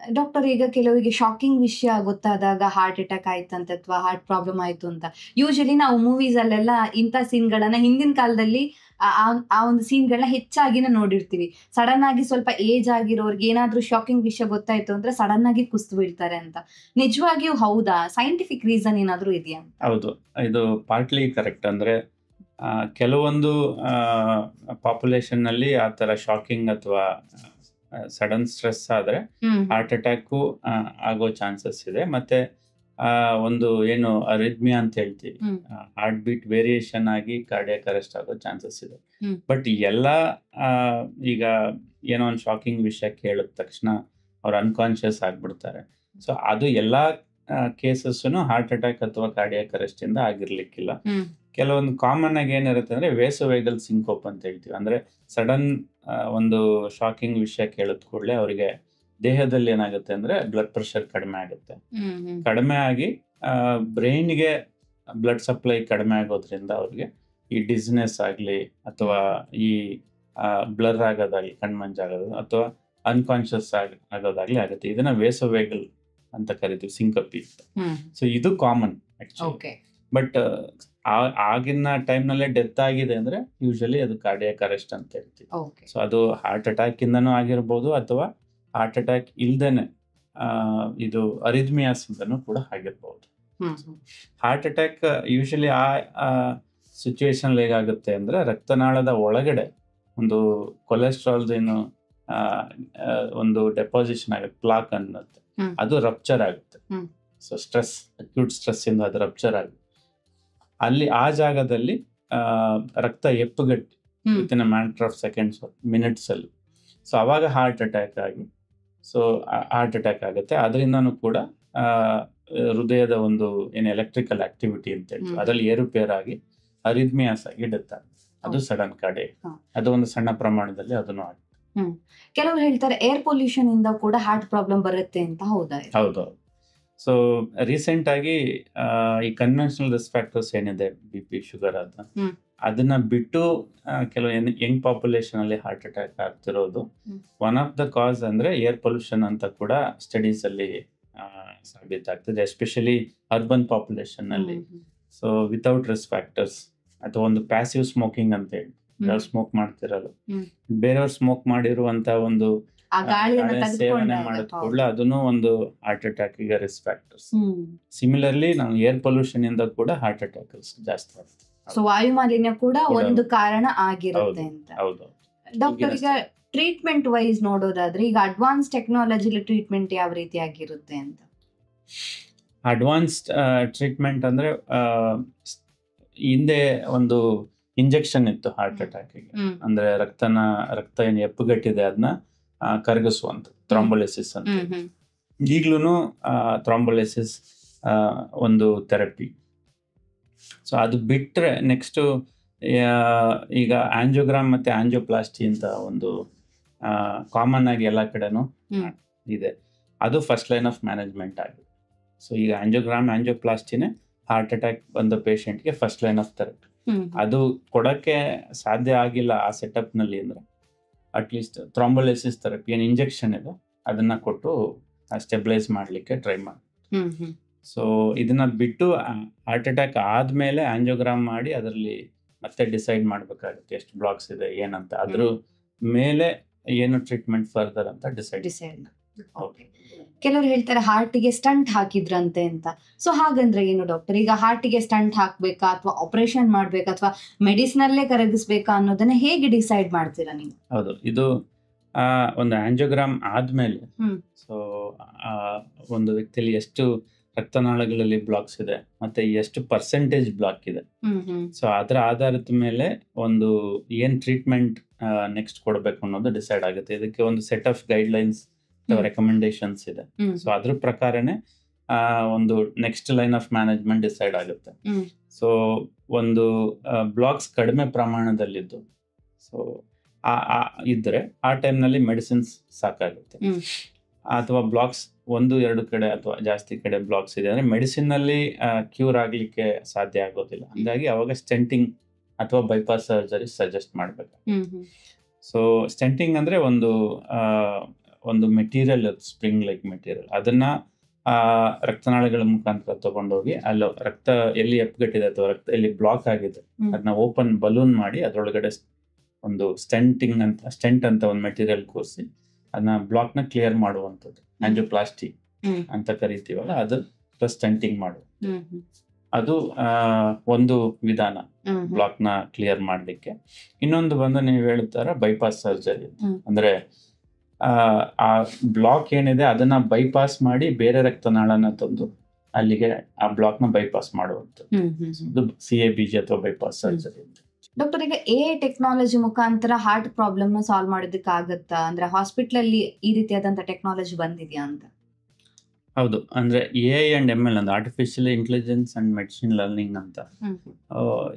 ಡಾಕ್ಟರ್, ಈಗ ಕೆಲವರಿಗೆ ಶಾಕಿಂಗ್ ವಿಷಯ ಗೊತ್ತಾದಾಗ ಹಾರ್ಟ್ ಅಟ್ಯಾಕ್ ಆಯ್ತಂತ ಅಥವಾ ಹಾರ್ಟ್ ಪ್ರಾಬ್ಲಮ್ ಆಯ್ತು ಅಂತ ಯೂಶಲಿ ನಾವು ಮೂವೀಸ್ ಅಲ್ಲೆಲ್ಲ ಇಂಥ ಸೀನ್ಗಳನ್ನ ಹಿಂದಿನ ಕಾಲದಲ್ಲಿ ಆ ಒಂದು ಸೀನ್ಗಳನ್ನ ಹೆಚ್ಚಾಗಿನ ನೋಡಿರ್ತೀವಿ. ಸಡನ್ ಆಗಿ ಸ್ವಲ್ಪ ಏಜ್ ಆಗಿರೋರ್ಗೆ ಏನಾದ್ರೂ ಶಾಕಿಂಗ್ ವಿಷಯ ಗೊತ್ತಾಯ್ತು ಅಂದ್ರೆ ಸಡನ್ ಆಗಿ ಕುಸ್ತು ಬೀಳ್ತಾರೆ ಅಂತ. ನಿಜವಾಗಿಯೂ ಹೌದಾ? ಸೈಂಟಿಫಿಕ್ ರೀಸನ್ ಏನಾದ್ರೂ ಇದೆಯಾ? ಹೌದು, ಇದು ಪಾರ್ಟ್ಲಿ ಕರೆಕ್ಟ್. ಅಂದ್ರೆ ಕೆಲವೊಂದು ಪಾಪ್ಯುಲೇಷನ್ ನಲ್ಲಿ ಆ ತರ ಶಾಕಿಂಗ್ ಅಥವಾ ಸಡನ್ ಸ್ಟ್ರೆಸ್ ಆದ್ರೆ ಹಾರ್ಟ್ ಅಟ್ಯಾಕು ಆಗೋ ಚಾನ್ಸಸ್ ಇದೆ. ಮತ್ತೆ ಒಂದು ಏನು ಅರಿದ್ಮಿಯಾ ಅಂತ ಹೇಳ್ತೀವಿ, ಹಾರ್ಟ್ ಬೀಟ್ ವೇರಿಯೇಷನ್ ಆಗಿ ಕಾರ್ಡಿಯಾಕ್ ಅರೆಸ್ಟ್ ಆಗೋ ಚಾನ್ಸಸ್ ಇದೆ. ಬಟ್ ಎಲ್ಲ ಈಗ ಏನೋ ಒಂದು ಶಾಕಿಂಗ್ ವಿಷಯ ಕೇಳಿದ ತಕ್ಷಣ ಅವ್ರು ಅನ್ಕಾನ್ಶಿಯಸ್ ಆಗ್ಬಿಡ್ತಾರೆ. ಸೊ ಅದು ಎಲ್ಲಾ ಕೇಸಸ್ನು ಹಾರ್ಟ್ ಅಟ್ಯಾಕ್ ಅಥವಾ ಕಾರ್ಡಿಯಾಕ್ ಅರೆಸ್ಟ್ ಇಂದ ಆಗಿರ್ಲಿಕ್ಕಿಲ್ಲ. ಕೆಲವೊಂದು ಕಾಮನ್ ಆಗಿ ಏನಿರುತ್ತೆ ಅಂದ್ರೆ ವೇಸೋವೇಗಲ್ ಸಿಂಕೋಪ್ ಅಂತ ಹೇಳ್ತೀವಿ. ಅಂದ್ರೆ ಸಡನ್ ಒಂದು ಶಾಕಿಂಗ್ ವಿಷಯ ಕೇಳಿದ ಕೂಡಲೇ ಅವರಿಗೆ ದೇಹದಲ್ಲಿ ಏನಾಗುತ್ತೆ ಅಂದ್ರೆ ಬ್ಲಡ್ ಪ್ರೆಷರ್ ಕಡಿಮೆ ಆಗುತ್ತೆ. ಕಡಿಮೆ ಆಗಿ ಬ್ರೈನ್ಗೆ ಬ್ಲಡ್ ಸಪ್ಲೈ ಕಡಿಮೆ ಆಗೋದ್ರಿಂದ ಅವ್ರಿಗೆ ಈ ಡಿಸ್ನೆಸ್ ಆಗ್ಲಿ ಅಥವಾ ಈ ಬ್ಲರ್ ಆಗೋದಾಗ್ಲಿ, ಕಣ್ಮಂಜಾಗೋದು ಅಥವಾ ಅನ್ಕಾನ್ಶಿಯಸ್ ಆಗೋದಾಗ್ಲಿ ಆಗುತ್ತೆ. ಇದನ್ನ ವೇಸೋವೇಗಲ್ ಅಂತ ಕರಿತೀವಿ, ಸಿಂಕಪಿ ಅಂತ. ಸೊ ಇದು ಕಾಮನ್ ಆಕ್ಚುಲಿ. ಬಟ್ ಆಗಿನ ಟೈಮ್ ನಲ್ಲೇ ಡೆತ್ ಆಗಿದೆ ಅಂದ್ರೆ ಯೂಶಲಿ ಅದು ಕಾರ್ಡಿಯಾಕ್ ಅರೆಸ್ಟ್ ಅಂತ ಹೇಳ್ತೀವಿ. ಸೊ ಅದು ಹಾರ್ಟ್ ಅಟ್ಯಾಕ್ ಇಂದನೂ ಆಗಿರ್ಬೋದು ಅಥವಾ ಹಾರ್ಟ್ ಅಟ್ಯಾಕ್ ಇಲ್ದೇನೆ ಇದು ಅರಿದ್ಮಿಯಾಸ್ ಇಂದನೂ ಕೂಡ ಆಗಿರ್ಬೋದು. ಹಾರ್ಟ್ ಅಟ್ಯಾಕ್ ಯೂಶಲಿ ಆ ಸಿಚುವೇಶನ್ ಹೇಗಾಗುತ್ತೆ ಅಂದ್ರೆ ರಕ್ತನಾಳದ ಒಳಗಡೆ ಒಂದು ಕೊಲೆಸ್ಟ್ರಾಲ್ ಏನು ಒಂದು ಡೆಪಾಸಿಷನ್ ಆಗುತ್ತೆ, ಪ್ಲಾಕ್ ಅನ್ನತ್ತೆ, ಅದು ರಪ್ಚರ್ ಆಗುತ್ತೆ. ಸೊ ಸ್ಟ್ರೆಸ್, ಅಕ್ಯೂಟ್ ಸ್ಟ್ರೆಸ್ ಇಂದ ಅದು ರಪ್ಚರ್ ಆಗುತ್ತೆ. ಅಲ್ಲಿ ಆ ಜಾಗದಲ್ಲಿ ರಕ್ತ ಎಪ್ಪುಗಟ್ಟಿ within a matter of seconds, minutes ಅಲ್ಲಿ. ಸೊ ಅವಾಗ ಹಾರ್ಟ್ ಅಟ್ಯಾಕ್ ಆಗಿ ಹಾರ್ಟ್ ಅಟ್ಯಾಕ್ ಆಗುತ್ತೆ. ಅದರಿಂದನೂ ಕೂಡ ಹೃದಯದ ಒಂದು ಏನು ಎಲೆಕ್ಟ್ರಿಕಲ್ ಆಕ್ಟಿವಿಟಿ ಅಂತ ಹೇಳ್ತೀವಿ ಅದರಲ್ಲಿ ಏರುಪೇರಾಗಿ ಅರಿದ್ಮಿಯಾಸ್ ಆಗಿ ಡೆತ್ ಆಗುತ್ತೆ. ಅದು ಸಡನ್ ಕಾರ್ಡಿಯಾಕ್. ಅದು ಒಂದು ಸಣ್ಣ ಪ್ರಮಾಣದಲ್ಲಿ ಅದನ್ನು ಆಗುತ್ತೆ. ಕೆಲವರು ಹೇಳ್ತಾರೆ ಏರ್ ಪೊಲ್ಯೂಷನ್ ಇಂದ ಕೂಡ ಹಾರ್ಟ್ ಪ್ರಾಬ್ಲಮ್ ಬರುತ್ತೆ ಅಂತ. ಹೌದಾ? ಹೌದು. ಸೊ ರೀಸೆಂಟ್ ಆಗಿ ಈ ಕನ್ವೆನ್ಷನಲ್ ರಿಸ್ಕ್ ಫ್ಯಾಕ್ಟರ್ಸ್ ಏನಿದೆ, BP, ಶುಗರ್, ಅದನ್ನ ಬಿಟ್ಟು ಕೆಲವು ಯಂಗ್ ಪಾಪ್ಯುಲೇಷನ್ ಅಲ್ಲಿ ಹಾರ್ಟ್ ಅಟ್ಯಾಕ್ ಆಗ್ತಿರೋದು ಒನ್ ಆಫ್ ದ ಕಾಸ್ ಅಂದ್ರೆ ಏರ್ ಪೊಲ್ಯೂಷನ್ ಅಂತ ಕೂಡ ಸ್ಟಡೀಸ್ ಅಲ್ಲಿ ಸಾಬೀತಾಗ್ತದೆ, ಎಸ್ಪೆಷಲಿ ಅರ್ಬನ್ ಪಾಪ್ಯುಲೇಷನ್ ಅಲ್ಲಿ. ಸೊ ವಿತೌಟ್ ರಿಸ್ಕ್ ಫ್ಯಾಕ್ಟರ್ಸ್ ಅಥವಾ ಒಂದು ಪ್ಯಾಸಿವ್ ಸ್ಮೋಕಿಂಗ್ ಅಂತ ಹೇಳಿ, ಯಾರು ಸ್ಮೋಕ್ ಮಾಡ್ತಿರಲ್ಲ, ಬೇರೆಯವ್ರು ಸ್ಮೋಕ್ ಮಾಡಿರುವಂತ ಒಂದು ಸೇವನೆ ಮಾಡಿದ ಕೂಡಲೇ ಅದನ್ನು ಒಂದು ಹಾರ್ಟ್ ಅಟ್ಯಾಕ್ ಗೆ ರಿಸ್ಕ್ ಫ್ಯಾಕ್ಟರ್ಸ್. ಸಿಮಿಲರ್ಲಿ ನಾವು ಏರ್ ಪೊಲ್ಯೂಷನ್ ಇಂದ ಕೂಡ ಹಾರ್ಟ್ ಅಟ್ಯಾಕ್ ಜಾಸ್ತಿ ಆಗುತ್ತೆ. ಸೊ ವಾಯು ಮಾಲಿನ್ಯ ಕೂಡ ಒಂದು ಕಾರಣ ಆಗಿರುತ್ತೆ ಅಂತ. ಹೌದು ಡಾಕ್ಟರ್, ಈಗ ಟ್ರೀಟ್ಮೆಂಟ್ ವೈಸ್ ನೋಡೋದಾದ್ರೆ ಈಗ ಅಡ್ವಾನ್ಸ್ ಟೆಕ್ನಾಲಜಿಲಿ ಟ್ರೀಟ್ಮೆಂಟ್ ಯಾವ ರೀತಿ ಆಗಿರುತ್ತೆ ಅಂತ? ಅಡ್ವಾನ್ಸ್ಡ್ ಟ್ರೀಟ್ಮೆಂಟ್ ಅಂದ್ರೆ ಹಿಂದೆ ಒಂದು ಇಂಜೆಕ್ಷನ್ ಇತ್ತು ಹಾರ್ಟ್ ಅಟ್ಯಾಕ್ಗೆ. ಅಂದ್ರೆ ರಕ್ತ ಏನು ಎಪ್ಪುಗಟ್ಟಿದೆ ಅದನ್ನ ಕರಗಿಸುವಂತ ಥ್ರಾಂಬೋಲಿಸಿಸ್ ಅಂತ. ಈಗ್ಲೂ ಥ್ರಾಂಬೋಲಿಸಿಸ್ ಒಂದು ಥೆರಪಿ. ಸೊ ಅದು ಬಿಟ್ಟರೆ ನೆಕ್ಸ್ಟು ಈಗ ಆಂಜಿಯೋಗ್ರಾಮ್ ಮತ್ತು ಆಂಜಿಯೋಪ್ಲಾಸ್ಟಿ ಅಂತ ಒಂದು ಕಾಮನ್ ಆಗಿ ಎಲ್ಲ ಕಡೆನೂ ಇದೆ. ಅದು ಫಸ್ಟ್ ಲೈನ್ ಆಫ್ ಮ್ಯಾನೇಜ್ಮೆಂಟ್ ಆಗಿದೆ. ಸೊ ಈಗ ಆಂಜಿಯೋಗ್ರಾಮ್ ಆಂಜಿಯೋಪ್ಲಾಸ್ಟಿನೇ ಹಾರ್ಟ್ ಅಟ್ಯಾಕ್ ಬಂದ ಪೇಷಂಟ್ಗೆ ಫಸ್ಟ್ ಲೈನ್ ಆಫ್ ಥೆರಪಿ. ಅದು ಕೊಡೋಕ್ಕೆ ಸಾಧ್ಯ ಆಗಿಲ್ಲ ಆ ಸೆಟಪ್ನಲ್ಲಿ ಅಂದರೆ ಅಟ್ಲೀಸ್ಟ್ ಥ್ರಾಂಬೋಲಿಸಿಸ್ ಥೆರಪಿ ಏನು ಇಂಜೆಕ್ಷನ್ ಇದೆ ಅದನ್ನು ಕೊಟ್ಟು ಸ್ಟೆಬಿಲೈಸ್ ಮಾಡಲಿಕ್ಕೆ ಟ್ರೈ ಮಾಡಿ. ಸೊ ಇದನ್ನ ಬಿಟ್ಟು ಹಾರ್ಟ್ ಅಟ್ಯಾಕ್ ಆದಮೇಲೆ ಆಂಜಿಯೋಗ್ರಾಮ್ ಮಾಡಿ ಅದರಲ್ಲಿ ಮತ್ತೆ ಡಿಸೈಡ್ ಮಾಡಬೇಕಾಗುತ್ತೆ ಎಷ್ಟು ಬ್ಲಾಕ್ಸ್ ಇದೆ ಏನಂತ, ಅದ್ರ ಮೇಲೆ ಏನು ಟ್ರೀಟ್ಮೆಂಟ್ ಫರ್ದರ್ ಅಂತ ಡಿಸೈಡ್. ಕೆಲವರು ಹೇಳ್ತಾರೆ ಹಾರ್ಟಿಗೆ ಸ್ಟಂಟ್ ಹಾಕಿದ್ರಂತೆ ಅಂತ. ಸೊ ಹಾಗಂದ್ರೆ ಏನು ಡಾಕ್ಟರ್? ಈಗ ಹಾರ್ಟಿಗೆ ಸ್ಟಂಟ್ ಹಾಕ್ಬೇಕಾ ಅಥವಾ ಆಪರೇಷನ್ ಮಾಡ್ಬೇಕಾ ಅಥವಾ ಮೆಡಿಸಿನಲ್ಲೇ ಕರಗಿಸ್ಬೇಕಾ ಅನ್ನೋದನ್ನ ಹೇಗೆ ಡಿಸೈಡ್ ಮಾಡ್ತೀರಾ ನೀವು? ಹೌದು, ಇದು ಒಂದು ಆಂಜಿಯೋಗ್ರಾಮ್ ಆದ್ಮೇಲೆ ಸೊ ಒಂದು ವ್ಯಕ್ತಿಯಲ್ಲಿ ಎಷ್ಟು ರಕ್ತನಾಳಗಳಲ್ಲಿ ಬ್ಲಾಕ್ಸ್ ಇದೆ ಮತ್ತೆ ಎಷ್ಟು ಪರ್ಸೆಂಟೇಜ್ ಬ್ಲಾಕ್ ಇದೆ, ಸೊ ಅದರ ಆಧಾರದ ಮೇಲೆ ಒಂದು ಏನ್ ಟ್ರೀಟ್ಮೆಂಟ್ ನೆಕ್ಸ್ಟ್ ಕೊಡಬೇಕು ಅನ್ನೋದು ಡಿಸೈಡ್ ಆಗುತ್ತೆ. ಇದಕ್ಕೆ ಒಂದು ಸೆಟ್ ಆಫ್ ಗೈಡ್ಲೈನ್ಸ್ ರೆಕಮೆಂಡೇಶನ್ಸ್ ಇದೆ. ಸೊ ಅದ್ರ ಪ್ರಕಾರನೇ ಒಂದು next line of management decide ಆಗುತ್ತೆ. ಸೊ ಒಂದು ಬ್ಲಾಕ್ಸ್ ಕಡಿಮೆ ಪ್ರಮಾಣದಲ್ಲಿದ್ದು ಸೊ ಇದ್ರೆ ಆ ಟೈಮ್ನಲ್ಲಿ ಮೆಡಿಸಿನ್ಸ್ ಸಾಕಾಗುತ್ತೆ. ಅಥವಾ ಬ್ಲಾಕ್ಸ್ 1-2 ಕಡೆ ಅಥವಾ ಜಾಸ್ತಿ ಕಡೆ ಬ್ಲಾಕ್ಸ್ ಇದೆ ಅಂದ್ರೆ ಮೆಡಿಸಿನ್ ನಲ್ಲಿ ಕ್ಯೂರ್ ಆಗ್ಲಿಕ್ಕೆ ಸಾಧ್ಯ ಆಗೋದಿಲ್ಲ. ಹಂಗಾಗಿ ಅವಾಗ ಸ್ಟೆಂಟಿಂಗ್ ಅಥವಾ ಬೈಪಾಸ್ ಸರ್ಜರಿ ಸಜೆಸ್ಟ್ ಮಾಡ್ಬೇಕು. ಸೊ ಸ್ಟೆಂಟಿಂಗ್ ಅಂದ್ರೆ ಒಂದು ಮೆಟೀರಿಯಲ್, ಸ್ಪ್ರಿಂಗ್ ಲೈಕ್ ಮೆಟೀರಿಯಲ್, ಅದನ್ನ ರಕ್ತನಾಳಗಳ ಮುಖಾಂತರ ತಗೊಂಡೋಗಿ ಅಲ್ಲಿ ರಕ್ತ ಎಲ್ಲಿ ಎಪ್ಗಟ್ಟಿದೆ ಅಥವಾ ರಕ್ತ ಎಲ್ಲಿ ಬ್ಲಾಕ್ ಆಗಿದೆ ಅದನ್ನ ಓಪನ್ ಬಲೂನ್ ಮಾಡಿ ಅದರೊಳಗಡೆ ಒಂದು ಸ್ಟೆಂಟ್ ಅಂತ ಒಂದು ಮೆಟೀರಿಯಲ್ ಕೂರಿಸಿ ಅದನ್ನ ಬ್ಲಾಕ್ ನ ಕ್ಲಿಯರ್ ಮಾಡುವಂಥದ್ದು ಆಂಜಿಯೋಪ್ಲಾಸ್ಟಿ ಅಂತ ಕರಿತೀವಲ್ಲ, ಅದು ಪ್ಲಸ್ ಸ್ಟೆಂಟಿಂಗ್ ಮಾಡುದು. ಅದು ಒಂದು ವಿಧಾನ ಬ್ಲಾಕ್ ನ ಕ್ಲಿಯರ್ ಮಾಡ್ಲಿಕ್ಕೆ. ಇನ್ನೊಂದು ಬಂದು ನೀವು ಹೇಳ್ತಾರ ಬೈಪಾಸ್ ಸರ್ಜರಿ, ಅಂದ್ರೆ ಆ ಬ್ಲಾಕ್ ಏನಿದೆ ಅದನ್ನ ಬೈಪಾಸ್ ಮಾಡಿ ಬೇರೆ ರಕ್ತನಾಳನ ತಂದು ಅಲ್ಲಿಗೆ ಆ ಬ್ಲಾಕ್ ನ ಬೈಪಾಸ್ ಮಾಡುವಂಥದ್ದು CABG ಅಥವಾ ಬೈಪಾಸ್ ಸರ್ಜರಿ. ಡಾಕ್ಟರ್, ಈಗ AI ಟೆಕ್ನಾಲಜಿ ಮುಖಾಂತರ ಹಾರ್ಟ್ ಪ್ರಾಬ್ಲಮ್ ನ ಸಾಲ್ವ್ ಮಾಡೋದಕ್ಕೆ ಆಗತ್ತಾ? ಅಂದ್ರೆ ಹಾಸ್ಪಿಟಲ್ ಅಲ್ಲಿ ಈ ರೀತಿಯಾದಂತ ಟೆಕ್ನಾಲಜಿ ಬಂದಿದ್ಯಾ ಅಂತ? ಹೌದು, ಅಂದ್ರೆ AI ಅಂಡ್ ML ಅಂದ್ರೆ artificial intelligence and medicine learning ಅಂತ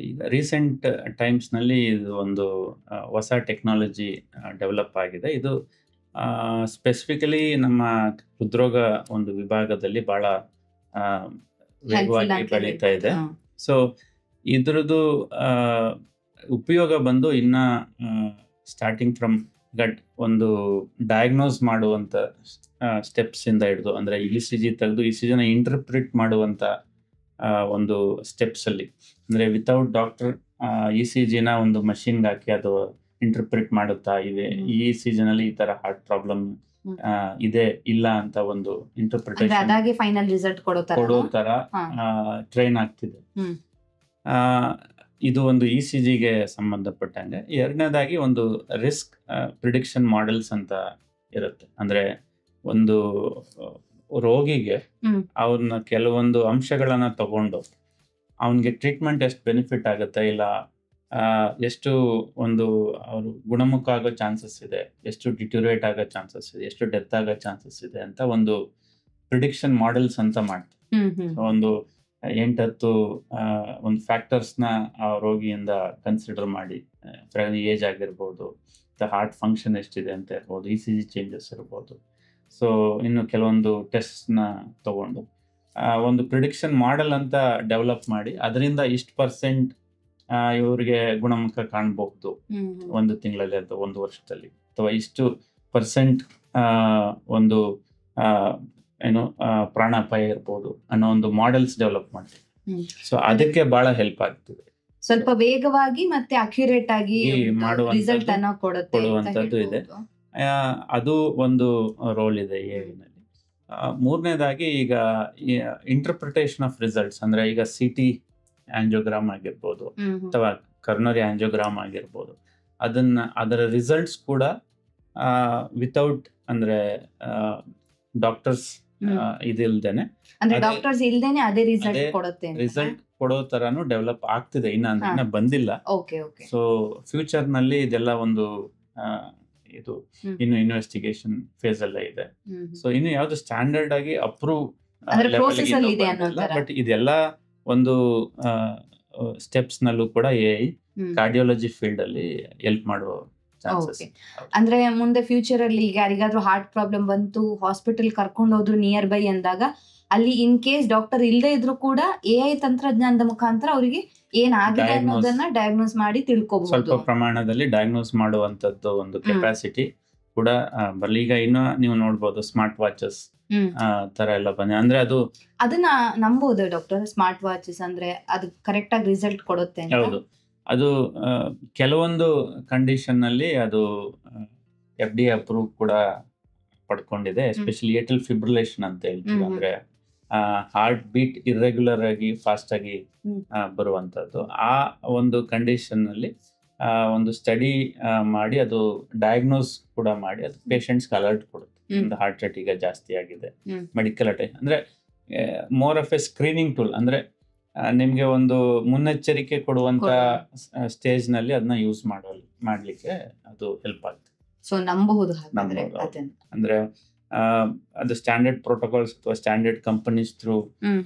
ಈಗ ರೀಸೆಂಟ್ ಟೈಮ್ಸ್ ನಲ್ಲಿ ಇದು ಒಂದು ಹೊಸ ಟೆಕ್ನಾಲಜಿ ಡೆವಲಪ್ ಆಗಿದೆ. ಇದು ಸ್ಪೆಸಿಫಿಕಲಿ ನಮ್ಮ ಹೃದ್ರೋಗ ಒಂದು ವಿಭಾಗದಲ್ಲಿ ಬಹಳ ವೇಗವಾಗಿ ಬೆಳೀತಾ ಇದೆ. ಸೊ ಇದ್ರದ್ದು ಉಪಯೋಗ ಬಂದು ಇನ್ನ ಸ್ಟಾರ್ಟಿಂಗ್ ಫ್ರಮ್ ಒಂದು ಡಯಾಗ್ನೋಸ್ ಮಾಡುವಂತ ಸ್ಟೆಪ್ಸ್ ಇಂದ ಹಿಡಿದು, ಅಂದ್ರೆ ECG ತೆಗೆದು ECG ನ ಇಂಟರ್ಪ್ರಿಟ್ ಮಾಡುವಂತ ಒಂದು ಸ್ಟೆಪ್ಸ್ ಅಲ್ಲಿ, ಅಂದ್ರೆ ವಿತೌಟ್ ಡಾಕ್ಟರ್ ECG ನ ಒಂದು ಮಷಿನ್ಗೆ ಹಾಕಿ ಅದು ಇಂಟರ್ಪ್ರಿಟ್ ಮಾಡುತ್ತಾ ಇದೆ, ಈ ECG ನಲ್ಲಿ ಈ ತರ ಹಾರ್ಟ್ ಪ್ರಾಬ್ಲಮ್ ಇದೆ ಇಲ್ಲ ಅಂತ ಒಂದು ಇಂಟರ್ಪ್ರಿಟೇಷನ್ ಫೈನಲ್ ರಿಸಲ್ಟ್ ಕೊಡೋ ತರ ಟ್ರೈನ್ ಆಗ್ತಿದೆ. ಇದು ಒಂದು ECGಗೆ ಸಂಬಂಧಪಟ್ಟಂಗೆ. ಎರಡನೇದಾಗಿ ಒಂದು ರಿಸ್ಕ್ ಪ್ರಿಡಿಕ್ಷನ್ ಮಾಡೆಲ್ಸ್ ಅಂತ ಇರುತ್ತೆ. ಅಂದ್ರೆ ಒಂದು ರೋಗಿಗೆ ಅವ್ರನ್ನ ಕೆಲವೊಂದು ಅಂಶಗಳನ್ನ ತಗೊಂಡು ಅವನಿಗೆ ಟ್ರೀಟ್ಮೆಂಟ್ ಎಷ್ಟು ಬೆನಿಫಿಟ್ ಆಗುತ್ತೆ ಇಲ್ಲ ಎಷ್ಟು ಒಂದು ಅವರು ಗುಣಮುಖ ಆಗೋ ಚಾನ್ಸಸ್ ಇದೆ, ಎಷ್ಟು ಡಿಟ್ಯೂರೇಟ್ ಆಗೋ ಚಾನ್ಸಸ್ ಇದೆ, ಎಷ್ಟು ಡೆತ್ ಆಗೋ ಚಾನ್ಸಸ್ ಇದೆ ಅಂತ ಒಂದು ಪ್ರಿಡಿಕ್ಷನ್ ಮಾಡೆಲ್ಸ್ ಅಂತ ಮಾಡ್ತಾರೆ. ಒಂದು 8-10 ಒಂದು ಫ್ಯಾಕ್ಟರ್ಸ್ನ ಆ ರೋಗಿಯಿಂದ ಕನ್ಸಿಡರ್ ಮಾಡಿ, ಏಜ್ ಆಗಿರ್ಬೋದು, ಹಾರ್ಟ್ ಫಂಕ್ಷನ್ ಎಷ್ಟಿದೆ ಅಂತ ಇರ್ಬೋದು, ECG ಚೇಂಜಸ್ ಇರ್ಬೋದು. ಸೊ ಇನ್ನು ಕೆಲವೊಂದು ಟೆಸ್ಟ್ನ ತಗೊಂಡು ಒಂದು ಪ್ರಿಡಿಕ್ಷನ್ ಮಾಡೆಲ್ ಅಂತ ಡೆವಲಪ್ ಮಾಡಿ ಅದರಿಂದ ಇಷ್ಟು % ಇವ್ರಿಗೆ ಗುಣಮುಖ ಕಾಣಬಹುದು 1 ತಿಂಗಳಲ್ಲಿ ಅಥವಾ 1 ವರ್ಷದಲ್ಲಿ, ಅಥವಾ ಇಷ್ಟು % ಒಂದು ಪ್ರಾಣಾಪಾಯ ಇರ್ಬೋದು ಅನ್ನೋ ಒಂದು ಮಾಡೆಲ್ಸ್ ಡೆವಲಪ್ ಮಾಡ್ತೀವಿ. ಸೊ ಅದಕ್ಕೆ ಬಹಳ ಹೆಲ್ಪ್ ಆಗ್ತದೆ. ಸ್ವಲ್ಪ ವೇಗವಾಗಿ ಮತ್ತೆ ಅಕ್ಯುರೇಟ್ ಆಗಿ ರಿಸಲ್ಟ್ ಅನ್ನು ಕೊಡುವಂತದ್ದು ಇದೆ. ಅದು ಒಂದು ರೋಲ್ ಇದೆ AI ನಲ್ಲಿ. ಮೂರನೇದಾಗಿ ಈಗ ಇಂಟರ್ಪ್ರಿಟೇಷನ್ ಆಫ್ ರಿಸಲ್ಟ್ಸ್, ಅಂದ್ರೆ ಈಗ CT ಆಂಜಿಯೋಗ್ರಾಮ್ ಆಗಿರ್ಬೋದು ಅಥವಾ ಕರ್ನರಿ ಆಂಜಿಯೋಗ್ರಾಮ್ ಆಗಿರ್ಬೋದು, ಅದರ ರಿಸಲ್ಟ್ಸ್ ಕೂಡ ವಿತೌಟ್ ಅಂದ್ರೆ ಡಾಕ್ಟರ್ಸ್ ಇದಿಲ್ದೇನೆ ರಿಸಲ್ಟ್ ಕೊಡೋ ತರಾನು ಡೆವಲಪ್ ಆಗ್ತಿದೆ. ಇನ್ನ ಬಂದಿಲ್ಲ. ಸೊ ಫ್ಯೂಚರ್ ನಲ್ಲಿ ಇದೆಲ್ಲ ಒಂದು ಇದು ಹ್ಮ್. ಇನ್ನು ಇನ್ವೆಸ್ಟಿಗೇಷನ್ ಫೇಸ್ ಅಲ್ಲೇ ಇದೆ. ಹ್ಮ್. ಸೊ ಇನ್ನು ಯಾವ್ದು ಸ್ಟ್ಯಾಂಡರ್ಡ್ ಆಗಿ ಅಪ್ರೂವ್ ಅಂದ್ರೆ process ಅಲ್ಲಿ ಇದೆ ಅನ್ನೋ ತರ. ಬಟ್ ಇದೆಲ್ಲ ಒಂದು ಸ್ಟೆಪ್ಸ್ ನಲ್ಲೂ ಕೂಡ AI ಹ್ಮ್. ಕಾರ್ಡಿಯಾಲಜಿ ಫೀಲ್ಡ್ ಅಲ್ಲಿ ಹೆಲ್ಪ್ ಮಾಡುವ ಚಾನ್ಸಸ್. Okay. ಅಂದ್ರೆ ಮುಂದೆ ಫ್ಯೂಚರ್ ಅಲ್ಲಿ ಈಗ ಯಾರಿಗಾದ್ರೂ ಹಾರ್ಟ್ ಪ್ರಾಬ್ಲಮ್ ಬಂತು, ಹಾಸ್ಪಿಟಲ್ ಕರ್ಕೊಂಡು ಹೋದ್ರು ನಿಯರ್ ಬೈ ಅಂದಾಗ ಅಲ್ಲಿ ಇನ್ ಕೇಸ್ ಡಾಕ್ಟರ್ ಇಲ್ಲದೆ ಇದ್ರು ಕೂಡ AI ತಂತ್ರಜ್ಞಾನದ ಮುಖಾಂತರ ಅವರಿಗೆ ಏನಾಗಿದೆ Diagnose. ಅನ್ನೋದನ್ನ ಡಯಾಗ್ನೋಸ್ ಮಾಡಿ ಸ್ವಲ್ಪ ತಿಳ್ಕೊಬಹುದು. ಪ್ರಮಾಣದಲ್ಲಿ ಡಯಾಗ್ನೋಸ್ ಮಾಡುವಂತದ್ದು ಒಂದು ಕೆಪಾಸಿಟಿ ಕೂಡ ಬರಲಿ. ಈಗ ಇನ್ನು ನೀವು ನೋಡ್ಬೋದು ಸ್ಮಾರ್ಟ್ ವಾಚಸ್ ಹ್ಮ್. ತರ ಎಲ್ಲ ಬಂದಿದೆ. ಅಂದ್ರೆ ಅದು ಅದನ್ನ ನಂಬೋದು ಡಾಕ್ಟರ್, ಸ್ಮಾರ್ಟ್ ವಾಚಸ್ ಅಂದ್ರೆ ಅದು ಕರೆಕ್ಟ್ ಆಗಿ ರಿಸಲ್ಟ್ ಕೊಡುತ್ತೆ ಅಂತ. ಹೌದು, ಅದು ಕೆಲವೊಂದು ಕಂಡೀಷನ್ ನಲ್ಲಿ ಅದು FDA ಅಪ್ರೂವ್ ಕೂಡ ಪಡ್ಕೊಂಡಿದೆ. ಎಸ್ಪೆಷಲಿ ಏಟಲ್ ಫಿಬ್ರಿಲೇಷನ್ ಅಂತ ಹೇಳ್ತೀವಿ. ಹ್ಮ್. ಅಂದ್ರೆ ಹಾರ್ಟ್ ಬೀಟ್ ಇರ್ರೆಗ್ಯುಲರ್ ಆಗಿ ಫಾಸ್ಟ್ ಆಗಿ ಹ್ಮ್. ಬರುವಂತದ್ದು. ಆ ಒಂದು ಕಂಡೀಷನ್ ನಲ್ಲಿ ಒಂದು ಸ್ಟಡಿ ಮಾಡಿ ಅದು ಡಯಾಗ್ನೋಸ್ ಕೂಡ ಮಾಡಿ ಅದು ಪೇಷಂಟ್ಸ್ಗೆ ಅಲರ್ಟ್ ಕೊಡುತ್ತೆ. ಹ್ಮ್. ಒಂದು ಹಾರ್ಟ್ ರೇಟ್ ಈಗ ಜಾಸ್ತಿ ಆಗಿದೆ, ಹ್ಮ್. ಮೆಡಿಕಲ್ ಅಟೆಂಡ್ ಅಂದ್ರೆ more of A screening tool. ಅಂದ್ರೆ ನಿಮ್ಗೆ ಒಂದು ಮುನ್ನೆಚ್ಚರಿಕೆ ಕೊಡುವಂತ ಸ್ಟೇಜ್ ನಲ್ಲಿ ಅದನ್ನ ಯೂಸ್ ಮಾಡ್ಲಿಕ್ಕೆ ಅದು ಹೆಲ್ಪ್ ಆಗುತ್ತೆ. ಸೊ ನಂಬಬಹುದು ಹಾಗಾದ್ರೆ ನಂಬೋದು. ಅದನ್ನ. ಅಂದ್ರೆ ಅದು ಸ್ಟ್ಯಾಂಡರ್ಡ್ ಪ್ರೋಟೋಕಾಲ್ಸ್ ಅಥವಾ standard companies through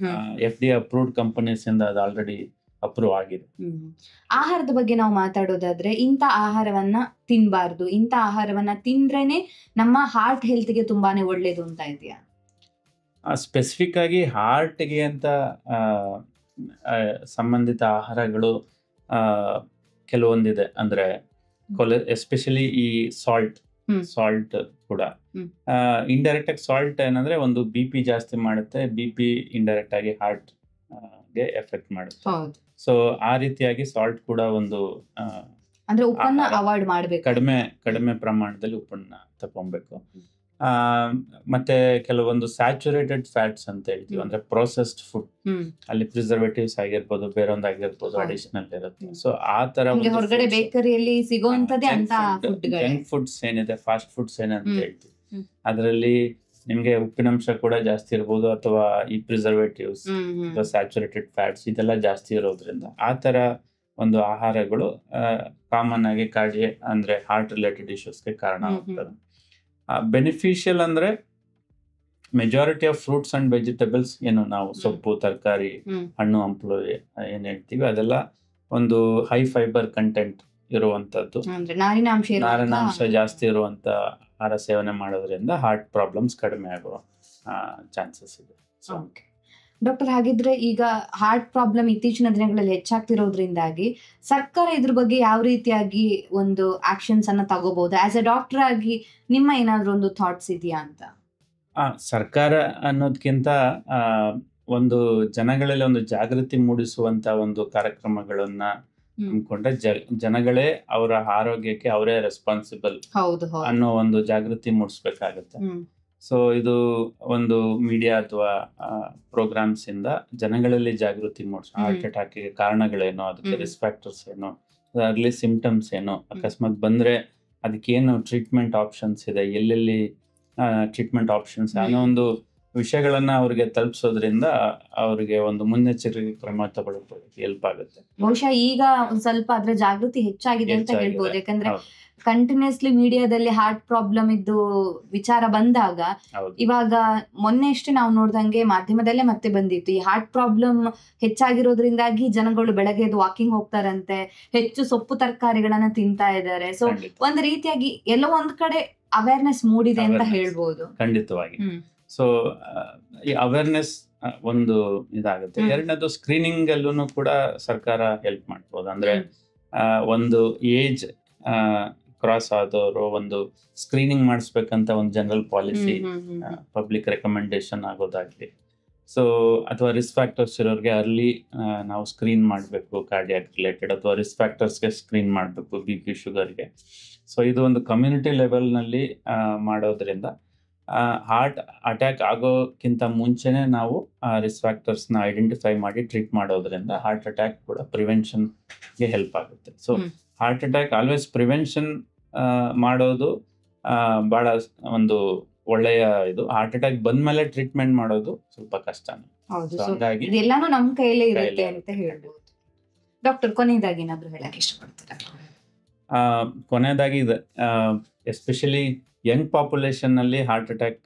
FDA approved companies ಇಂದ ಅದು ಆಲ್ರೆಡಿ ಅಪ್ರೂವ್ ಆಗಿದೆ. ಆಹಾರದ ಬಗ್ಗೆ ನಾವು ಮಾತಾಡೋದಾದ್ರೆ ಇಂಥ ಆಹಾರವನ್ನ ತಿನ್ಬಾರ್ದು, ಇಂಥ ಆಹಾರವನ್ನ ತಿಂದ್ರೇನೆ ನಮ್ಮ ಹಾರ್ಟ್ ಹೆಲ್ತ್ಗೆ ತುಂಬಾನೇ ಒಳ್ಳೇದು ಅಂತ ಇದೆಯಾ? ಸ್ಪೆಸಿಫಿಕ್ ಆಗಿ ಹಾರ್ಟ್ಗೆ ಅಂತ ಸಂಬಂಧಿತ ಆಹಾರಗಳು ಕೆಲವೊಂದಿದೆ. ಅಂದ್ರೆ ಎಸ್ಪೆಷಲಿ ಈ ಸಾಲ್ಟ್ ಕೂಡ ಇಂಡೈರೆಕ್ಟ್ ಆಗಿ ಸಾಲ್ಟ್ ಏನಂದ್ರೆ ಒಂದು BP ಜಾಸ್ತಿ ಮಾಡುತ್ತೆ. BP ಇಂಡೈರೆಕ್ಟ್ ಆಗಿ ಹಾರ್ಟ್ ಗೆ ಎಫೆಕ್ಟ್ ಮಾಡುತ್ತೆ. ಹೌದು. ಸೊ ಆ ರೀತಿಯಾಗಿ ಸಾಲ್ಟ್ ಕೂಡ ಒಂದು ಅಂದ್ರೆ ಉಪ್ಪನ್ನ ಆಹಾರ ಅವಾಯ್ಡ್ ಮಾಡ್ಬೇಕು. ಕಡಿಮೆ ಪ್ರಮಾಣದಲ್ಲಿ ಉಪ್ಪನ್ನ ತಗೊಬೇಕು. ಮತ್ತೆ ಕೆಲವೊಂದು ಸ್ಯಾಚುರೇಟೆಡ್ ಫ್ಯಾಟ್ಸ್ ಅಂತ ಹೇಳ್ತೀವಿ. ಅಂದ್ರೆ ಪ್ರೊಸೆಸ್ಡ್ ಫುಡ್, ಅಲ್ಲಿ ಪ್ರಿಸರ್ವೇಟಿವ್ಸ್ ಆಗಿರ್ಬೋದು, ಬೇರೊಂದಾಗಿರ್ಬೋದು, ಅಡಿಷನಲ್ ಇರುತ್ತೆ. ಸೊ ಆ ತರ ನಿಮ್ಗೆ ಹೊರಗಡೆ ಬೇಕರಿಯಲ್ಲಿ ಸಿಗೋಂತದೇ ಅಂತ ಫುಡ್ಗಳು. ಜಂಕ್ ಫುಡ್ಸ್ ಏನಿದೆ, ಫಾಸ್ಟ್ ಫುಡ್ಸ್ ಏನಂತ ಹೇಳ್ತೀವಿ, ಹ್ಮ್. ಅದರಲ್ಲಿ ನಿಮ್ಗೆ ಉಪ್ಪಿನಂಶ ಕೂಡ ಜಾಸ್ತಿ ಇರ್ಬೋದು, ಅಥವಾ ಈ ಪ್ರಿಸರ್ವೇಟಿವ್ಸ್ ಅಥವಾ ಸ್ಯಾಚುರೇಟೆಡ್ ಫ್ಯಾಟ್ಸ್ ಇದೆಲ್ಲ ಜಾಸ್ತಿ ಇರೋದ್ರಿಂದ ಆ ತರ ಒಂದು ಆಹಾರಗಳು ಕಾಮನ್ ಆಗಿ ಅಂದ್ರೆ ಹಾರ್ಟ್ ರಿಲೇಟೆಡ್ ಇಶ್ಯೂಸ್ಗೆ ಕಾರಣ ಆಗ್ತದೆ. ಬೆನಿಫಿಷಿಯಲ್ ಅಂದ್ರೆ majority of fruits and vegetables, ಏನು ನಾವು ಸೊಪ್ಪು, ತರಕಾರಿ, ಹಣ್ಣು ಹಂಪಲು ಏನ್ ಹೇಳ್ತೀವಿ, ಅದೆಲ್ಲ ಒಂದು ಹೈ ಫೈಬರ್ ಕಂಟೆಂಟ್ ಇರುವಂತದ್ದು, ಅಂದ್ರೆ ನಾರಿನಾಂಶ ಜಾಸ್ತಿ ಇರುವಂತ ಆಹಾರ ಸೇವನೆ ಮಾಡೋದ್ರಿಂದ ಹಾರ್ಟ್ ಪ್ರಾಬ್ಲಮ್ಸ್ ಕಡಿಮೆ ಆಗುವ ಚಾನ್ಸಸ್ ಇದೆ. ಡಾಕ್ಟರ್, ಹಾಗಿದ್ರೆ ಈಗ ಹಾರ್ಟ್ ಪ್ರಾಬ್ಲಮ್ ಇತ್ತೀಚಿನ ದಿನಗಳಲ್ಲಿ ಹೆಚ್ಚಾಗ್ತಿರೋದ್ರಿಂದಾಗಿ ಸರ್ಕಾರ ಇದ್ರ ಬಗ್ಗೆ ಯಾವ ರೀತಿಯಾಗಿ ಒಂದು ಆಕ್ಷನ್ಸ್ ಅನ್ನ ತಗೋಬಹುದು? ಆಸ್ ಎ ಡಾಕ್ಟರ್ ಆಗಿ ನಿಮ್ಮ ಏನಾದ್ರೂ ಒಂದು ಥಾಟ್ಸ್ ಇದೆಯಾ ಅಂತ? ಸರ್ಕಾರ ಅನ್ನೋದ್ಕಿಂತ ಒಂದು ಜನಗಳಲ್ಲಿ ಒಂದು ಜಾಗೃತಿ ಮೂಡಿಸುವಂತ ಒಂದು ಕಾರ್ಯಕ್ರಮಗಳನ್ನ ಹಮ್ಮಿಕೊಂಡ್ರೆ ಜನಗಳೇ ಅವರ ಆರೋಗ್ಯಕ್ಕೆ ಅವರೇ ರೆಸ್ಪಾನ್ಸಿಬಲ್ ಅನ್ನೋ ಒಂದು ಜಾಗೃತಿ ಮೂಡಿಸ್ಬೇಕಾಗತ್ತೆ. ಸೊ ಇದು ಒಂದು ಮೀಡಿಯಾ ಅಥವಾ ಪ್ರೋಗ್ರಾಮ್ಸ್ ಇಂದ ಜನಗಳಲ್ಲಿ ಜಾಗೃತಿ ಮೂಡಿಸ್, ಹಾರ್ಟ್ ಅಟ್ಯಾಕ್ಗೆ ಕಾರಣಗಳೇನು, ಅದಕ್ಕೆ ರಿಸ್ಕ್ ಫ್ಯಾಕ್ಟರ್ಸ್ ಏನು, ಅರ್ಲಿ ಸಿಂಪ್ಟಮ್ಸ್ ಏನು, ಅಕಸ್ಮಾತ್ ಬಂದ್ರೆ ಅದಕ್ಕೇನು ಟ್ರೀಟ್ಮೆಂಟ್ ಆಪ್ಷನ್ಸ್ ಇದೆ, ಎಲ್ಲೆಲ್ಲಿ ಟ್ರೀಟ್ಮೆಂಟ್ ಆಪ್ಷನ್ಸ್ ಅನ್ನೋ ಒಂದು ವಿಷಯಗಳನ್ನ ಅವ್ರಿಗೆ ತಲುಪಿಸೋದ್ರಿಂದ ಅವ್ರಿಗೆ ಒಂದು ಮುನ್ನೆಚ್ಚರಿಕೆ ಕ್ರಮ ತಗೊಳ್ಳೋಕೆ ಹೆಲ್ಪ್ ಆಗುತ್ತೆ. ಬಹುಶಃ ಈಗ ಒಂದ್ ಸ್ವಲ್ಪ ಅದ್ರ ಜಾಗೃತಿ ಹೆಚ್ಚಾಗಿದೆ ಅಂತ ಹೇಳ್ಬೋದು. ಯಾಕಂದ್ರೆ ಕಂಟಿನ್ಯೂಸ್ಲಿ ಮೀಡಿಯಾದಲ್ಲಿ ಹಾರ್ಟ್ ಪ್ರಾಬ್ಲಮ್ ಇದ್ದು ವಿಚಾರ ಬಂದಾಗ, ಇವಾಗ ಮೊನ್ನೆ ಅಷ್ಟೇ ನಾವು ನೋಡ್ದಂಗೆ ಮಾಧ್ಯಮದಲ್ಲೇ ಮತ್ತೆ ಬಂದಿತ್ತು, ಈ ಹಾರ್ಟ್ ಪ್ರಾಬ್ಲಮ್ ಹೆಚ್ಚಾಗಿರೋದ್ರಿಂದಾಗಿ ಜನಗಳು ಬೆಳಗ್ಗೆ ಎದ್ದು ವಾಕಿಂಗ್ ಹೋಗ್ತಾರಂತೆ, ಹೆಚ್ಚು ಸೊಪ್ಪು ತರಕಾರಿಗಳನ್ನ ತಿಂತಾ ಇದ್ದಾರೆ. ಸೊ ಒಂದ್ ರೀತಿಯಾಗಿ ಎಲ್ಲೋ ಒಂದ್ ಕಡೆ ಅವೇರ್ನೆಸ್ ಮೂಡಿದೆ ಅಂತ ಹೇಳ್ಬೋದು. ಖಂಡಿತವಾಗಿ. ಸೊ ಈ ಅವೇರ್ನೆಸ್ ಒಂದು ಇದಾಗುತ್ತೆ. ಎರಡನೇದು ಸ್ಕ್ರೀನಿಂಗ್ ಅಲ್ಲೂ ಕೂಡ ಸರ್ಕಾರ ಹೆಲ್ಪ್ ಮಾಡ್ಬೋದು. ಅಂದ್ರೆ ಒಂದು ಏಜ್ ಕ್ರಾಸ್ ಆದವರು ಒಂದು ಸ್ಕ್ರೀನಿಂಗ್ ಮಾಡಿಸ್ಬೇಕಂತ ಒಂದು ಜನರಲ್ ಪಾಲಿಸಿ, ಪಬ್ಲಿಕ್ ರೆಕಮೆಂಡೇಶನ್ ಆಗೋದಾಗ್ಲಿ. ಸೊ ಅಥವಾ ರಿಸ್ಕ್ ಫ್ಯಾಕ್ಟರ್ಸ್ ಇರೋರಿಗೆ ಅರ್ಲಿ ನಾವು ಸ್ಕ್ರೀನ್ ಮಾಡಬೇಕು, ಕಾರ್ಡಿಯಾಕ್ ರಿಲೇಟೆಡ್ ಅಥವಾ ರಿಸ್ಕ್ ಫ್ಯಾಕ್ಟರ್ಸ್ಗೆ ಸ್ಕ್ರೀನ್ ಮಾಡಬೇಕು, BP, ಶುಗರ್ಗೆ. ಸೊ ಇದು ಒಂದು ಕಮ್ಯುನಿಟಿ ಲೆವೆಲ್ನಲ್ಲಿ ಮಾಡೋದ್ರಿಂದ ಹಾರ್ಟ್ ಅಟ್ಯಾಕ್ ಆಗೋಕ್ಕಿಂತ ಮುಂಚೆನೆ ನಾವು ರಿಸ್ಕ್ ಫ್ಯಾಕ್ಟರ್ಸ್ನ ಐಡೆಂಟಿಫೈ ಮಾಡಿ ಟ್ರೀಟ್ ಮಾಡೋದ್ರಿಂದ ಹಾರ್ಟ್ ಅಟ್ಯಾಕ್ ಕೂಡ ಪ್ರಿವೆನ್ಷನ್ಗೆ ಹೆಲ್ಪ್ ಆಗುತ್ತೆ. So heart attack always prevention ಮಾಡೋದು ಬಹಳ ಒಂದು ಒಳ್ಳೆಯ ಇದು. ಹಾರ್ಟ್ ಅಟ್ಯಾಕ್ ಬಂದ್ಮೇಲೆ ಟ್ರೀಟ್ಮೆಂಟ್ ಮಾಡೋದು ಸ್ವಲ್ಪ ಕಷ್ಟನೇ. ಹಾಗಾಗಿ ಇದೆಲ್ಲಾನು ನಮ್ಮ ಕೈಯಲ್ಲೇ ಇರುತ್ತೆ ಅಂತ ಹೇಳ್ಬೋದು. ಡಾಕ್ಟರ್, ಕೊನೆಯದಾಗಿ ಏನಾದ್ರು ಹೇಳಕ್ಕೆ ಇಷ್ಟಪಡ್ತೀರಾ? ಕೊನೆಯದಾಗಿ ಇದೆ, ಎಸ್ಪೆಷಲಿ ಯಂಗ್ ಪಾಪ್ಯುಲೇಷನ್ನಲ್ಲಿ ಹಾರ್ಟ್ ಅಟ್ಯಾಕ್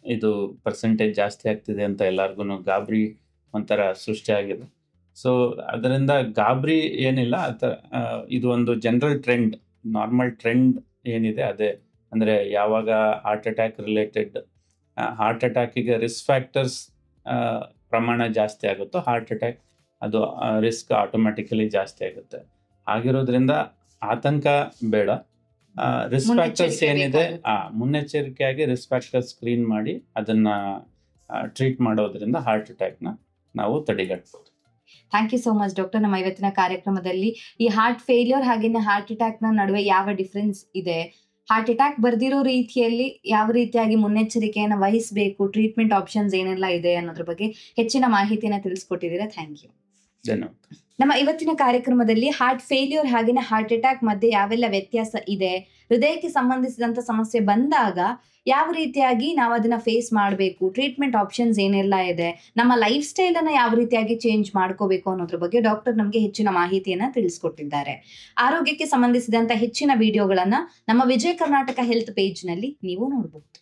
ಇದು ಪರ್ಸೆಂಟೇಜ್ ಜಾಸ್ತಿ ಆಗ್ತಿದೆ ಅಂತ ಎಲ್ಲರಿಗೂ ಗಾಬರಿ ಒಂಥರ ಸೃಷ್ಟಿಯಾಗಿದೆ. ಸೊ ಅದರಿಂದ ಗಾಬರಿ ಏನಿಲ್ಲ, ಇದು ಒಂದು ಜನರಲ್ ಟ್ರೆಂಡ್, ನಾರ್ಮಲ್ ಟ್ರೆಂಡ್ ಏನಿದೆ ಅದೇ. ಅಂದರೆ ಯಾವಾಗ ಹಾರ್ಟ್ ಅಟ್ಯಾಕಿಗೆ ರಿಸ್ಕ್ ಫ್ಯಾಕ್ಟರ್ಸ್ ಪ್ರಮಾಣ ಜಾಸ್ತಿ ಆಗುತ್ತೋ ಹಾರ್ಟ್ ಅಟ್ಯಾಕ್ ಅದು ರಿಸ್ಕ್ ಆಟೋಮ್ಯಾಟಿಕಲಿ ಜಾಸ್ತಿ ಆಗುತ್ತೆ. ಆಗಿರೋದ್ರಿಂದ ಆತಂಕ ಬೇಡ. ರಿಸ್ಕ್ ಫ್ಯಾಕ್ಟರ್ಸ್ ಏನಿದೆ ಮುನ್ನೆಚ್ಚರಿಕೆಯಾಗಿ ರಿಸ್ಕ್ ಫ್ಯಾಕ್ಟರ್ ಸ್ಕ್ರೀನ್ ಮಾಡಿ ಅದನ್ನ ಟ್ರೀಟ್ ಮಾಡೋದ್ರಿಂದ ಹಾರ್ಟ್ ಅಟ್ಯಾಕ್ನ ನಾವು ತಡೆಗಟ್ಟಬಹುದು. Thank you so much doctor. ನಮ್ಮ ಇವತ್ತಿನ ಕಾರ್ಯಕ್ರಮದಲ್ಲಿ ಈ ಹಾರ್ಟ್ ಫೇಲ್ಯೂರ್ ಹಾಗೇನೆ ಹಾರ್ಟ್ ಅಟ್ಯಾಕ್ನ ನಡುವೆ ಯಾವ ಡಿಫ್ರೆನ್ಸ್ ಇದೆ, ಹಾರ್ಟ್ ಅಟ್ಯಾಕ್ ಬರ್ದಿರೋ ರೀತಿಯಲ್ಲಿ ಯಾವ ರೀತಿಯಾಗಿ ಮುನ್ನೆಚ್ಚರಿಕೆಯನ್ನು ವಹಿಸಬೇಕು, ಟ್ರೀಟ್ಮೆಂಟ್ ಆಪ್ಷನ್ಸ್ ಏನೆಲ್ಲ ಇದೆ ಅನ್ನೋದ್ರ ಬಗ್ಗೆ ಹೆಚ್ಚಿನ ಮಾಹಿತಿಯನ್ನು ತಿಳಿಸ್ಕೊಟ್ಟಿದ್ದೀರಾ. Thank you. ಧನ್ಯವಾದ. ನಮ್ಮ ಇವತ್ತಿನ ಕಾರ್ಯಕ್ರಮದಲ್ಲಿ ಹಾರ್ಟ್ ಫೇಲ್ಯೂರ್ ಹಾಗೇನೆ ಹಾರ್ಟ್ ಅಟ್ಯಾಕ್ ಮಧ್ಯೆ ಯಾವೆಲ್ಲ ವ್ಯತ್ಯಾಸ ಇದೆ, ಹೃದಯಕ್ಕೆ ಸಂಬಂಧಿಸಿದಂತ ಸಮಸ್ಯೆ ಬಂದಾಗ ಯಾವ ರೀತಿಯಾಗಿ ನಾವು ಅದನ್ನ ಫೇಸ್ ಮಾಡಬೇಕು, ಟ್ರೀಟ್ಮೆಂಟ್ ಆಪ್ಷನ್ಸ್ ಏನೆಲ್ಲ ಇದೆ, ನಮ್ಮ ಲೈಫ್ ಸ್ಟೈಲ್ ಅನ್ನ ಯಾವ ರೀತಿಯಾಗಿ ಚೇಂಜ್ ಮಾಡ್ಕೋಬೇಕು ಅನ್ನೋದ್ರ ಬಗ್ಗೆ ಡಾಕ್ಟರ್ ನಮಗೆ ಹೆಚ್ಚಿನ ಮಾಹಿತಿಯನ್ನ ತಿಳಿಸ್ಕೊಟ್ಟಿದ್ದಾರೆ. ಆರೋಗ್ಯಕ್ಕೆ ಸಂಬಂಧಿಸಿದಂತ ಹೆಚ್ಚಿನ ವಿಡಿಯೋಗಳನ್ನ ನಮ್ಮ ವಿಜಯ ಕರ್ನಾಟಕ ಹೆಲ್ತ್ ಪೇಜ್ ನಲ್ಲಿ ನೀವು ನೋಡಬಹುದು.